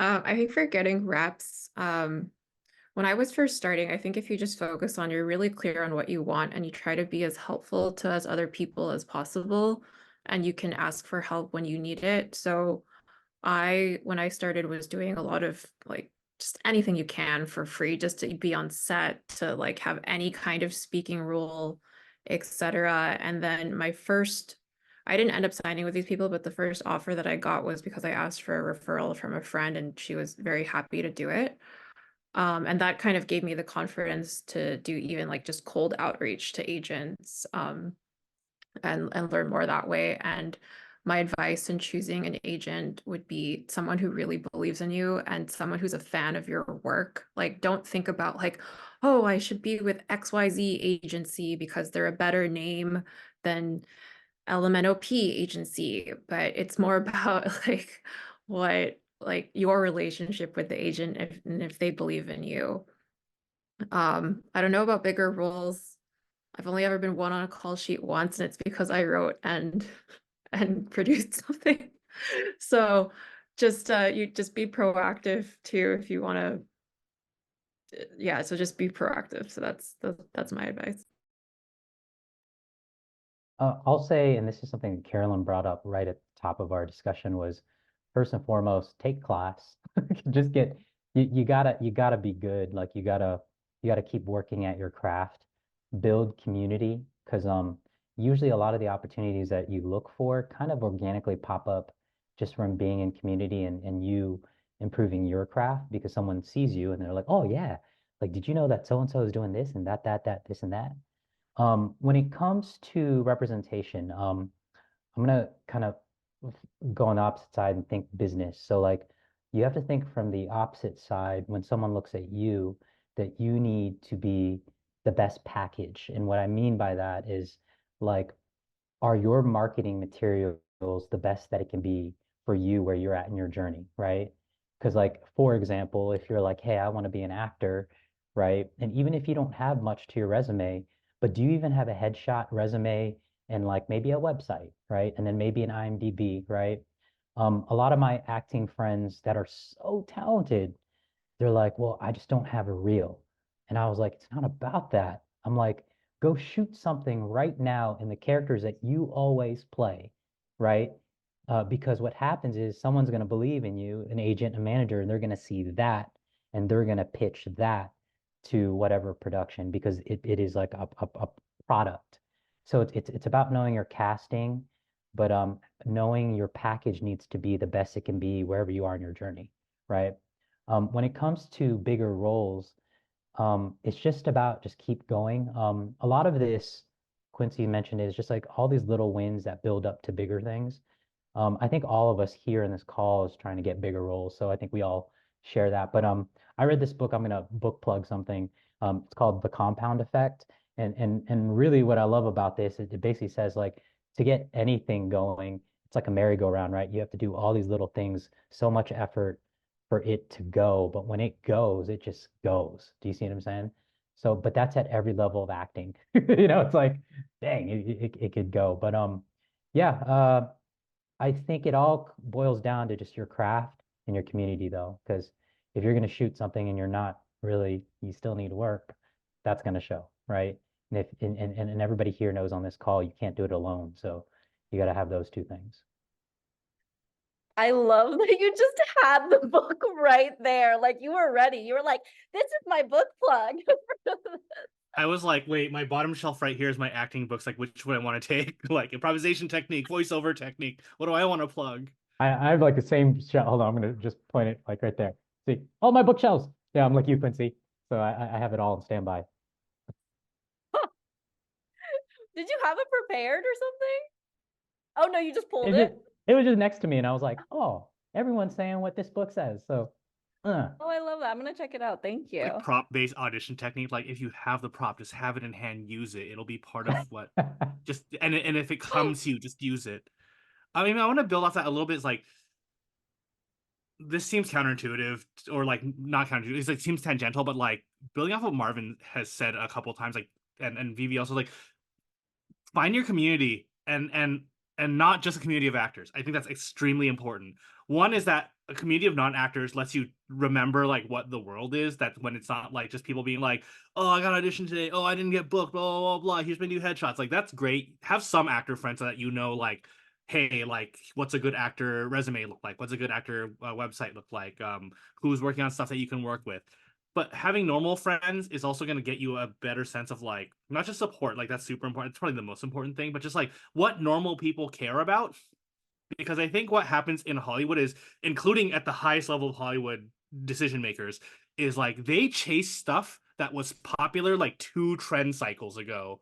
E: I think for getting reps, when I was first starting, I think if you just focus on, you're really clear on what you want and you try to be as helpful to as other people as possible, and you can ask for help when you need it. So when I started, was doing a lot of like just anything you can for free, just to be on set, to like have any kind of speaking role, etc. And then I didn't end up signing with these people, but the first offer that I got was because I asked for a referral from a friend and she was very happy to do it. And that kind of gave me the confidence to do even like just cold outreach to agents, and learn more that way. And my advice in choosing an agent would be someone who really believes in you and someone who's a fan of your work. Like, don't think about like, oh, I should be with XYZ agency because they're a better name than LMNOP agency, but it's more about like what like your relationship with the agent, if they believe in you. I don't know about bigger roles. I've only ever been one on a call sheet once, and it's because I wrote and produced something. So just you just be proactive too if you want to. Yeah, so just be proactive. So that's my advice.
B: I'll say, and this is something that Carolyn brought up right at the top of our discussion, was first and foremost, take class. Just you gotta be good. Like you gotta keep working at your craft, build community, because usually a lot of the opportunities that you look for kind of organically pop up just from being in community and you improving your craft because someone sees you and they're like, oh yeah, like did you know that so and so is doing this and that this and that. When it comes to representation, I'm gonna kind of go on the opposite side and think business. So like you have to think from the opposite side when someone looks at you that you need to be the best package. And what I mean by that is like, are your marketing materials the best that it can be for you where you're at in your journey, right? Because like, for example, if you're like, hey, I want to be an actor, right? And even if you don't have much to your resume, but do you even have a headshot resume and like maybe a website, right? And then maybe an IMDb, right? A lot of my acting friends that are so talented, they're like, well, I just don't have a reel. And I was like, it's not about that. I'm like, go shoot something right now in the characters that you always play, right? Because what happens is someone's going to believe in you, an agent, a manager, and they're going to see that and they're going to pitch that to whatever production because it is like a product. So it's about knowing your casting, but knowing your package needs to be the best it can be wherever you are in your journey, right? When it comes to bigger roles, it's just about just keep going. A lot of this, Quincy mentioned, is just like all these little wins that build up to bigger things. I think all of us here in this call is trying to get bigger roles, so I think we all share that. But I read this book. I'm gonna book plug something. It's called The Compound Effect, and really what I love about this is it basically says like to get anything going, it's like a merry-go-round, right? You have to do all these little things, so much effort for it to go, but when it goes, it just goes. Do you see what I'm saying? So, but that's at every level of acting. It's like, dang, it could go. But yeah, I think it all boils down to just your craft and your community, though, because if you're going to shoot something and you're not really, you still need work, that's going to show, right? And if and everybody here knows on this call, you can't do it alone. So you got to have those two things.
A: I love that you just had the book right there. Like you were ready. You were like, this is my book plug.
C: I was like, wait, my bottom shelf right here is my acting books. Like, which would I want to take? Like improvisation technique, voiceover technique. What do I want to plug?
B: I have like the same shelf. Hold on, I'm gonna just point it like right there. See, all my bookshelves. Yeah, I'm like you, Quincy. So I have it all on standby.
A: Did you have it prepared or something? Oh no, you just pulled
B: It
A: it.
B: just, it was just next to me, and I was like, oh, everyone's saying what this book says. So Uh.
A: Oh, I love that. I'm gonna check it out. Thank you.
C: Like prop-based audition technique. Like if you have the prop, just have it in hand, use it. It'll be part of what just and if it comes to you, just use it. I mean, I want to build off that a little bit. It's like this seems counterintuitive or like not counterintuitive. It's like seems tangential, but like building off what Marvin has said a couple of times, like and VyVy also like find your community and not just a community of actors. I think that's extremely important. One is that a community of non-actors lets you remember like what the world is, that when it's not like just people being like, oh, I got an audition today, oh, I didn't get booked, blah blah blah, here's my new headshots. Like that's great. Have some actor friends so that you know like, hey, like what's a good actor resume look like, what's a good actor website look like, who's working on stuff that you can work with. But having normal friends is also going to get you a better sense of like not just support, like that's super important, it's probably the most important thing, but just like what normal people care about. Because I think what happens in Hollywood is, including at the highest level of Hollywood decision makers, is like they chase stuff that was popular like 2 trend cycles ago,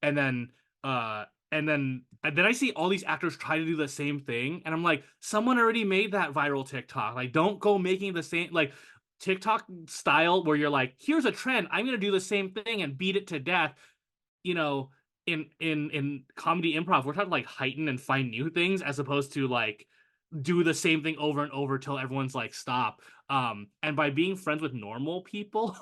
C: and then and then I see all these actors try to do the same thing, and I'm like, someone already made that viral TikTok. Like, don't go making the same like TikTok style where you're like, here's a trend, I'm gonna do the same thing and beat it to death. You know, in comedy improv, we're trying to like heighten and find new things as opposed to like do the same thing over and over till everyone's like stop. And by being friends with normal people,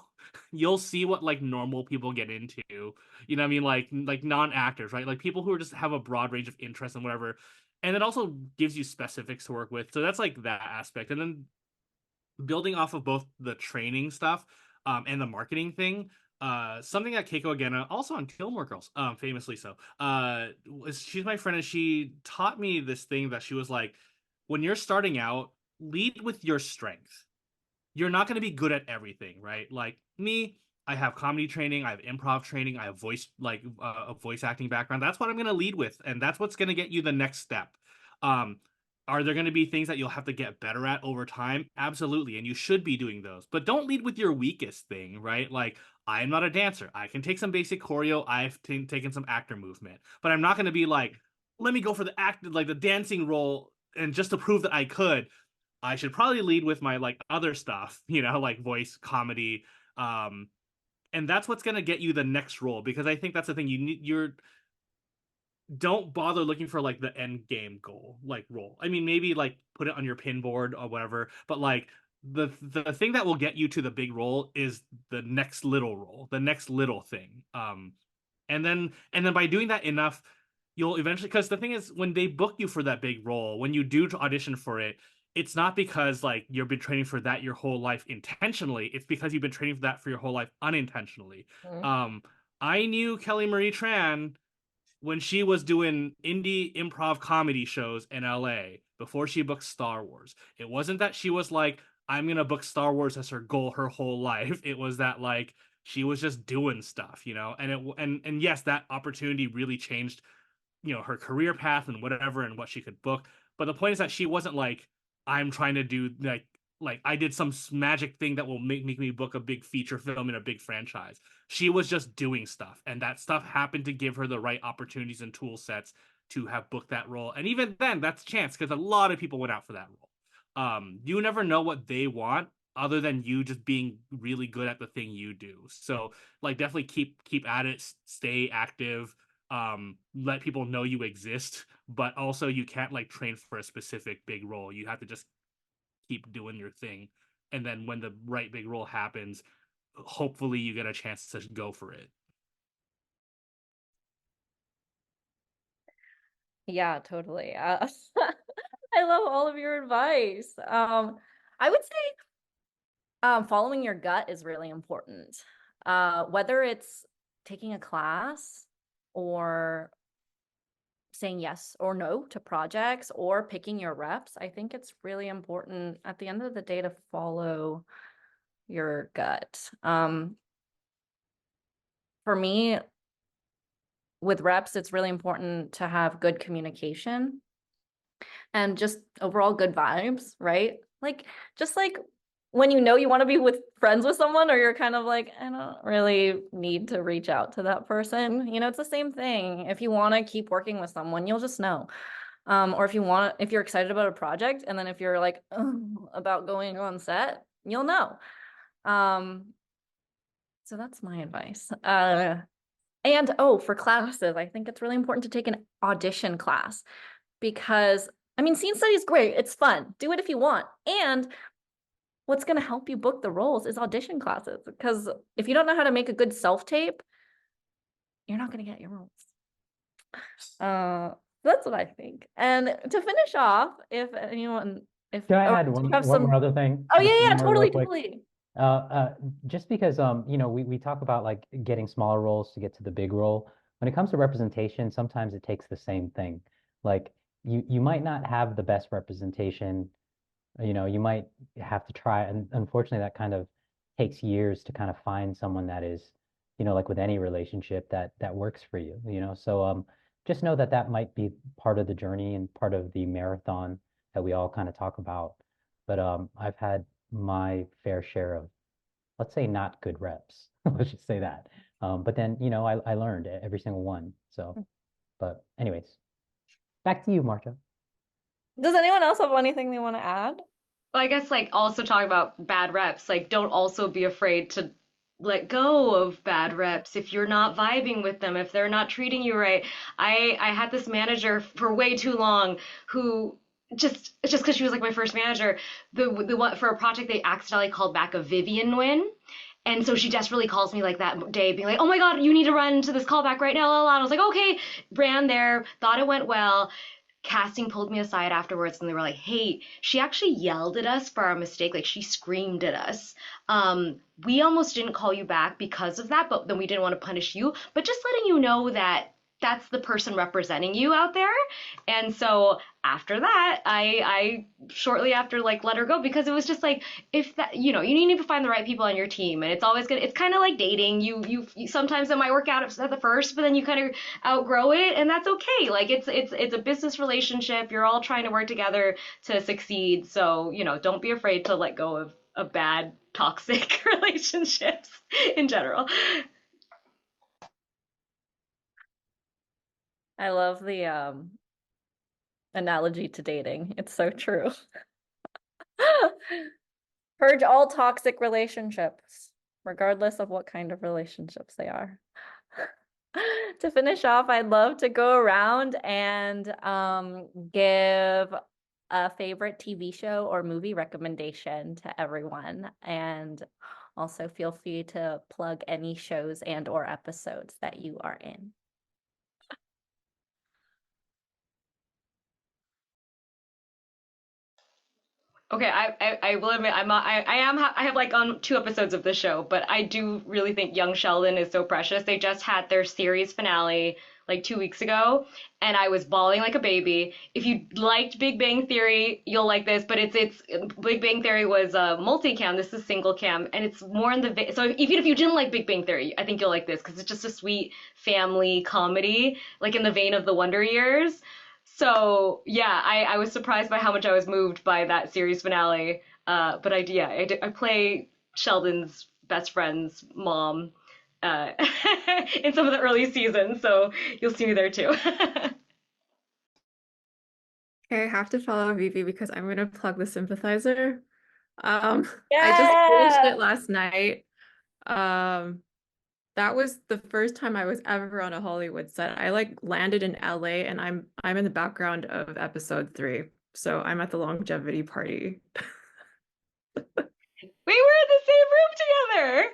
C: you'll see what like normal people get into. You know what I mean? Like non-actors, right? Like people who are just have a broad range of interests and whatever. And it also gives you specifics to work with. So that's like that aspect. And then building off of both the training stuff and the marketing thing, something that Keiko again, also on Gilmore Girls, famously so, she's my friend and she taught me this thing that she was like, when you're starting out, lead with your strength. You're not going to be good at everything, right? Like me, I have comedy training, I have improv training, I have voice like a voice acting background. That's what I'm going to lead with, and that's what's going to get you the next step. Um, are there going to be things that you'll have to get better at over time? Absolutely, and you should be doing those. But don't lead with your weakest thing, right? Like I'm not a dancer. I can take some basic choreo. I've taken some actor movement, but I'm not going to be like, let me go for the act, like the dancing role, and just to prove that I could. I should probably lead with my like other stuff, you know, like voice, comedy, and that's what's gonna get you the next role. Because I think that's the thing, you're don't bother looking for like the end game goal, like role. I mean, maybe like put it on your pin board or whatever, but like the thing that will get you to the big role is the next little role, the next little thing. And then by doing that enough, you'll eventually, because the thing is, when they book you for that big role, when you do audition for it, it's not because like you've been training for that your whole life intentionally. It's because you've been training for that for your whole life unintentionally. I knew Kelly Marie Tran when she was doing indie improv comedy shows in LA before she booked Star Wars. It wasn't that she was like, I'm gonna book Star Wars as her goal her whole life. It was that like she was just doing stuff, you know. And yes, that opportunity really changed, you know, her career path and whatever and what she could book. But the point is that she wasn't like, I'm trying to do like I did some magic thing that will make me book a big feature film in a big franchise. She was just doing stuff, and that stuff happened to give her the right opportunities and tool sets to have booked that role. And even then, that's chance, because a lot of people went out for that role. You never know what they want other than you just being really good at the thing you do. So like definitely keep at it, stay active, let people know you exist, but also you can't like train for a specific big role. You have to just keep doing your thing, and then when the right big role happens, hopefully you get a chance to go for it.
A: Yeah, totally. I love all of your advice. I would say following your gut is really important. Whether it's taking a class or saying yes or no to projects or picking your reps, I think it's really important at the end of the day to follow your gut. For me, with reps, it's really important to have good communication and just overall good vibes, right? Like, just like when you know you want to be with friends with someone, or you're kind of like, I don't really need to reach out to that person. You know, it's the same thing. If you want to keep working with someone, you'll just know. Or if you're excited about a project, and then if you're like about going on set, you'll know. So that's my advice. And for classes, I think it's really important to take an audition class because, I mean, scene study is great. It's fun. Do it if you want. And what's going to help you book the roles is audition classes, because if you don't know how to make a good self-tape, you're not going to get your roles. That's what I think. And to finish off, if anyone, if
B: Can I
A: oh,
B: add
A: do
B: one,
A: you have
B: one
A: some,
B: more other thing?
A: oh
B: Just
A: yeah,
B: one more real
A: totally,
B: quick.
A: totally.
B: Just because you know, we talk about like getting smaller roles to get to the big role. When it comes to representation, sometimes it takes the same thing. Like you might not have the best representation, you know, you might have to try, and unfortunately that kind of takes years to kind of find someone that is, you know, like with any relationship that works for you, you know. So just know that that might be part of the journey and part of the marathon that we all kind of talk about. But I've had my fair share of, let's say, not good reps. Let's just say that. But then, you know, I learned every single one. So, but anyways, back to you, Marcha.
A: Does anyone else have anything they want to add?
D: Well, I guess like also talk about bad reps. Like don't also be afraid to let go of bad reps if you're not vibing with them, if they're not treating you right. I had this manager for way too long who just because she was like my first manager, the one for a project they accidentally called back a Vivian Nguyen. And so she desperately calls me like that day, being like, "Oh my God, you need to run to this callback right now." And I was like, "Okay," ran there, thought it went well. Casting pulled me aside afterwards and they were like, "Hey, she actually yelled at us for our mistake. Like she screamed at us. We almost didn't call you back because of that, but then we didn't want to punish you. But just letting you know that that's the person representing you out there." And so after that, I shortly after like let her go because it was just like if that you know you need to find the right people on your team and it's always gonna it's kind of like dating you sometimes it might work out at the first but then you kind of outgrow it and that's okay like it's a business relationship you're all trying to work together to succeed so you know don't be afraid to let go of bad toxic relationships in general.
A: I love the analogy to dating. It's so true. Purge all toxic relationships, regardless of what kind of relationships they are. To finish off, I'd love to go around and give a favorite TV show or movie recommendation to everyone. And also feel free to plug any shows and or episodes that you are in.
D: Okay, I will admit I have like on 2 episodes of the show, but I do really think Young Sheldon is so precious. They just had their series finale like 2 weeks ago, and I was bawling like a baby. If you liked Big Bang Theory, you'll like this, but it's Big Bang Theory was multicam. This is single cam, and it's more in the so even if you didn't like Big Bang Theory, I think you'll like this because it's just a sweet family comedy, like in the vein of The Wonder Years. So yeah, I was surprised by how much I was moved by that series finale. But I play Sheldon's best friend's mom uh, in some of the early seasons, so you'll see me there too.
E: Okay, I have to follow VyVy because I'm gonna plug the sympathizer. I just finished
A: Yeah.
E: it last night. That was the first time I was ever on a Hollywood set. I like landed in LA and I'm in the background of episode 3. So I'm at the longevity party.
D: We were in the same room together.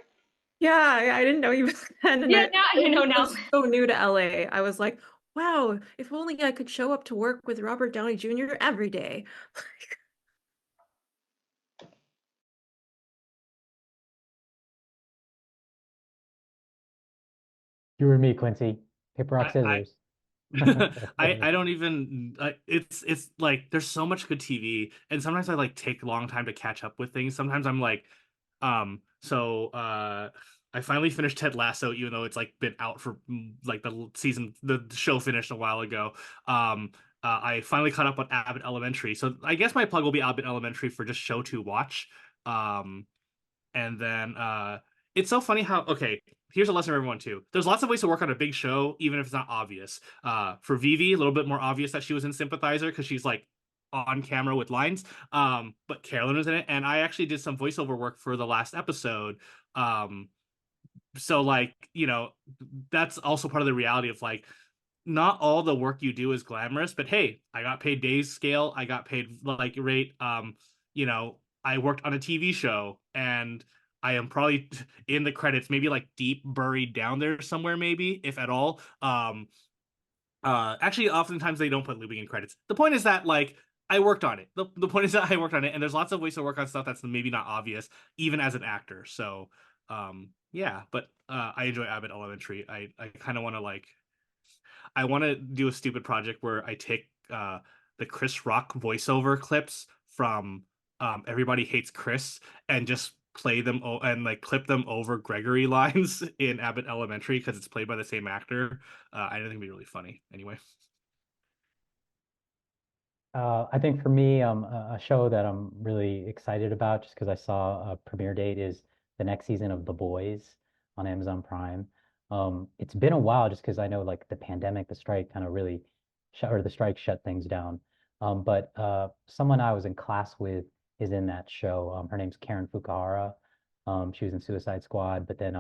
E: Yeah, I didn't know you back then. And
D: Yeah, now you know
E: was
D: now.
E: so new to LA. I was like, wow, if only I could show up to work with Robert Downey Jr. every day.
B: You and me, Quincy. Paper, rock,
C: I
B: scissors.
C: I don't even it's like there's so much good TV and sometimes I like take a long time to catch up with things. Sometimes I'm like I finally finished Ted Lasso even though it's like been out for like the show finished a while ago. I finally caught up on Abbott Elementary. So I guess my plug will be Abbott Elementary for just show to watch. And then it's so funny how okay, here's a lesson for everyone too. There's lots of ways to work on a big show, even if it's not obvious. For VyVy, a little bit more obvious that she was in Sympathizer because she's like on camera with lines. But Carolyn was in it, and I actually did some voiceover work for the last episode. So like, that's also part of the reality of like, not all the work you do is glamorous, but hey, I got paid days scale. I got paid like rate. I worked on a TV show, and I am probably in the credits, maybe like deep buried down there somewhere, maybe if at all. Actually, oftentimes they don't put looping in credits. The point is that like I worked on it. The point is that I worked on it, and there's lots of ways to work on stuff that's maybe not obvious, even as an actor. So, yeah. But I enjoy Abbott Elementary. I kind of want to like, I want to do a stupid project where I take the Chris Rock voiceover clips from Everybody Hates Chris and just play them and like clip them over Gregory lines in Abbott Elementary because it's played by the same actor. I think it'd be really funny. Anyway.
B: I think for me, a show that I'm really excited about, just because I saw a premiere date, is the next season of The Boys on Amazon Prime. It's been a while, just because I know like the pandemic, the strike kind of really the strike shut things down. But someone I was in class with is in that show. Her name's Karen Fukuhara. She was in Suicide Squad, but then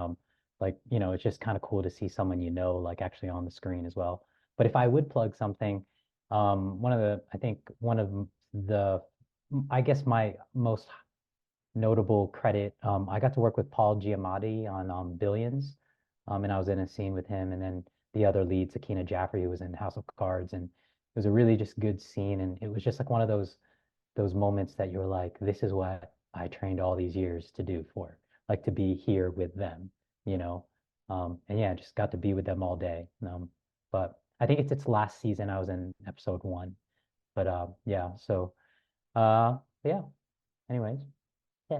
B: like it's just kind of cool to see someone like actually on the screen as well. But if I would plug something. I think one of the, I guess my most notable credit, I got to work with Paul Giamatti on Billions, and I was in a scene with him, and then the other lead, Sakina Jaffrey, who was in House of Cards, and it was a really just good scene, and it was just like one of those moments that you're like, this is what I trained all these years to do for, like to be here with them, and yeah, just got to be with them all day. But I think it's its last season. I was in episode 1, but yeah. So, yeah. Anyways, yeah.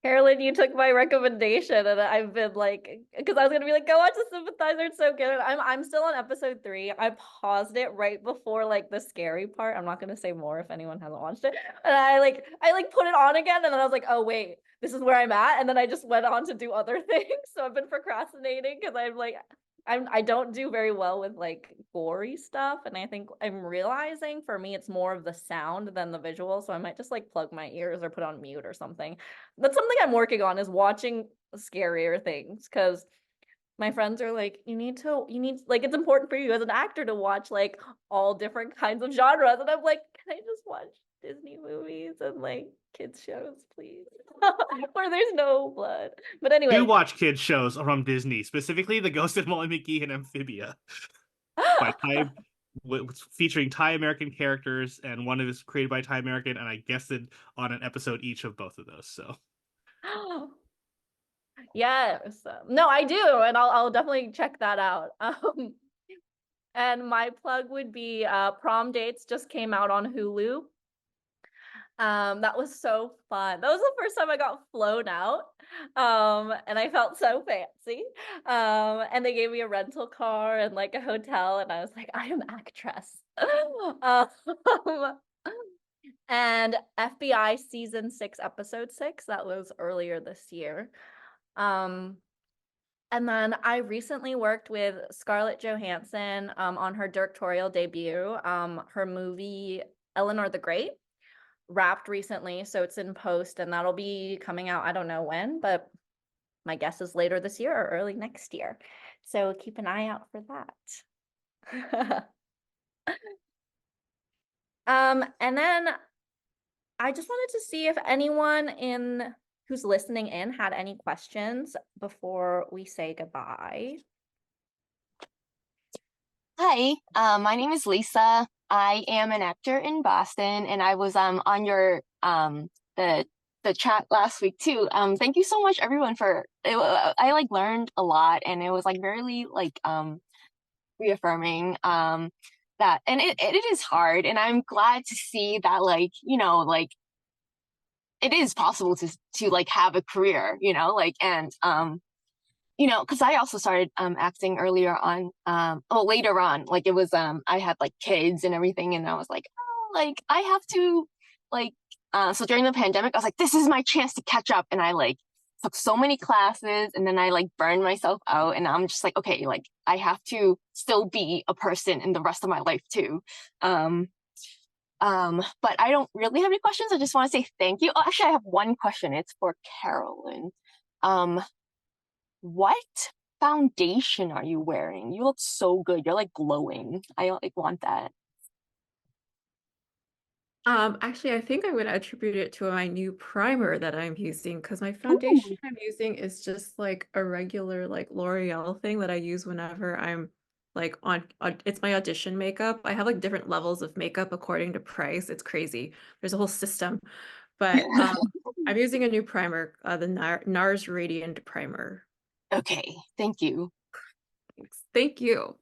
A: Carolyn, you took my recommendation, and I've been like, because I was gonna be like, go watch The Sympathizer, it's so good. I'm still on episode 3. I paused it right before like the scary part. I'm not gonna say more if anyone hasn't watched it. And I put it on again, and then I was like, oh wait, this is where I'm at, and then I just went on to do other things. So I've been procrastinating because I don't do very well with like gory stuff, and I think I'm realizing for me it's more of the sound than the visual, so I might just like plug my ears or put on mute or something. That's something I'm working on, is watching scarier things, because my friends are like, you need like, it's important for you as an actor to watch like all different kinds of genres, and I'm like, can I just watch Disney movies and like kids shows, please? Where there's no blood. But anyway,
C: Do watch kids shows from Disney, specifically The Ghost of Molly McGee and Amphibia, by Thai, featuring Thai American characters, and one is created by Thai American, and I guested on an episode each of both of those. So
A: yes, no, I do, and I'll definitely check that out. And my plug would be Prom Dates just came out on Hulu. That was so fun. That was the first time I got flown out. And I felt so fancy. And they gave me a rental car and like a hotel, and I was like, I am actress. And FBI season 6, episode 6, that was earlier this year. And then I recently worked with Scarlett Johansson on her directorial debut. Her movie Eleanor the Great wrapped recently, so it's in post, and that'll be coming out, I don't know when, but my guess is later this year or early next year. So keep an eye out for that. And then I just wanted to see if anyone who's listening in had any questions before we say goodbye.
G: Hi, my name is Lisa. I am an actor in Boston, and I was on your the chat last week too. Thank you so much, everyone, for it. I like learned a lot, and it was like really like reaffirming that, and it is hard, and I'm glad to see that like like it is possible to like have a career, like, and because I also started acting earlier on, later on, like it was I had like kids and everything, and I was like, oh, like I have to like so during the pandemic I was like, this is my chance to catch up, and I like took so many classes, and then I like burned myself out, and I'm just like, okay, like I have to still be a person in the rest of my life too. But I don't really have any questions. I just want to say thank you. Oh, actually, I have one question. It's for Carolyn. What foundation are you wearing? You look so good. You're like glowing. I like want that.
E: Actually, I think I would attribute it to my new primer that I'm using because my foundation I'm using is just like a regular like L'Oreal thing that I use whenever I'm like on it's my audition makeup. I have like different levels of makeup according to price. It's crazy. There's a whole system. But I'm using a new primer, the NARS Radiant Primer.
G: Okay, thank you.
E: Thanks. Thank you.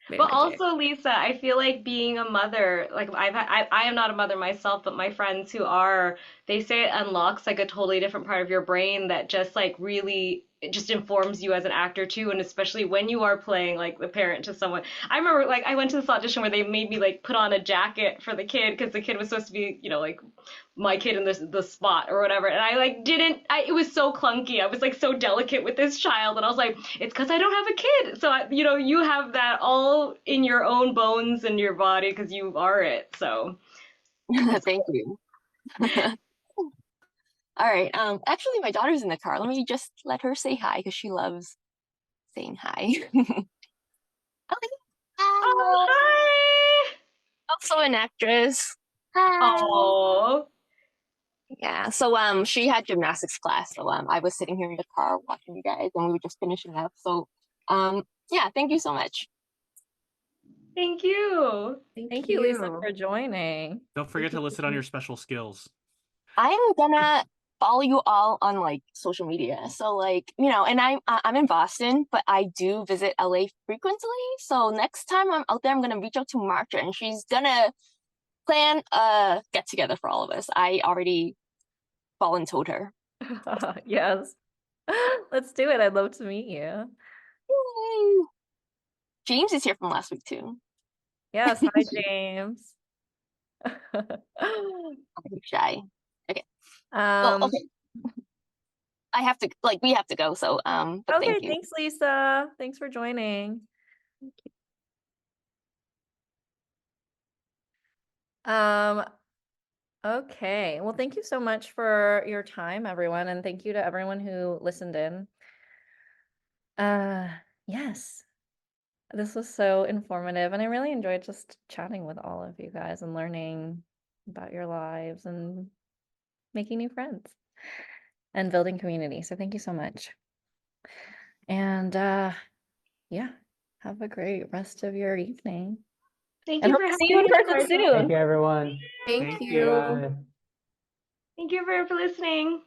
E: Made
D: But
E: my day.
D: also, Lisa, I feel like being a mother, like I am not a mother myself, but my friends who are, they say it unlocks like a totally different part of your brain that just like really, it just informs you as an actor too, and especially when you are playing like the parent to someone. I remember like I went to this audition where they made me like put on a jacket for the kid because the kid was supposed to be, you know, like my kid in the spot or whatever, and I like didn't it was so clunky. I was like so delicate with this child, and I was like, it's because I don't have a kid. So you know, you have that all in your own bones and your body because you are it. So
G: Thank you. All right. Actually, my daughter's in the car. Let me just let her say hi because she loves saying hi. Okay.
D: oh,
G: Hi.
D: hi.
G: Also an actress. Hi.
D: Oh,
G: Yeah. So she had gymnastics class. So I was sitting here in the car watching you guys, and we were just finishing up. So yeah. Thank you so much.
D: thank you.
A: Thank you, Lisa, for joining.
C: Don't forget to list it on your special skills.
G: I'm gonna follow you all on like social media. So like, you know, and I'm in Boston, but I do visit LA frequently. So next time I'm out there, I'm gonna reach out to Marcha, and she's gonna plan a get together for all of us. I already voluntold her.
A: Yes. Let's do it. I'd love to meet you.
G: Yay! James is here from last week too.
A: Yes. Hi, James.
G: I'm shy. Okay.
A: Um,
G: okay. I have to we have to go. So but
A: okay,
G: thank you.
A: thanks, Lisa. Thanks for joining. Thank you. Okay. Well, thank you so much for your time, everyone, and thank you to everyone who listened in. Yes. This was so informative, and I really enjoyed just chatting with all of you guys and learning about your lives and making new friends and building community. So thank you so much. And yeah, have a great rest of your evening.
D: Thank
A: And
D: you
A: hope
D: for
A: to
D: having
A: see you in
D: me.
A: person
D: Marcia.
A: soon.
B: Thank you, everyone.
E: Thank
C: Thank
E: you.
B: Bye.
D: Thank you for listening.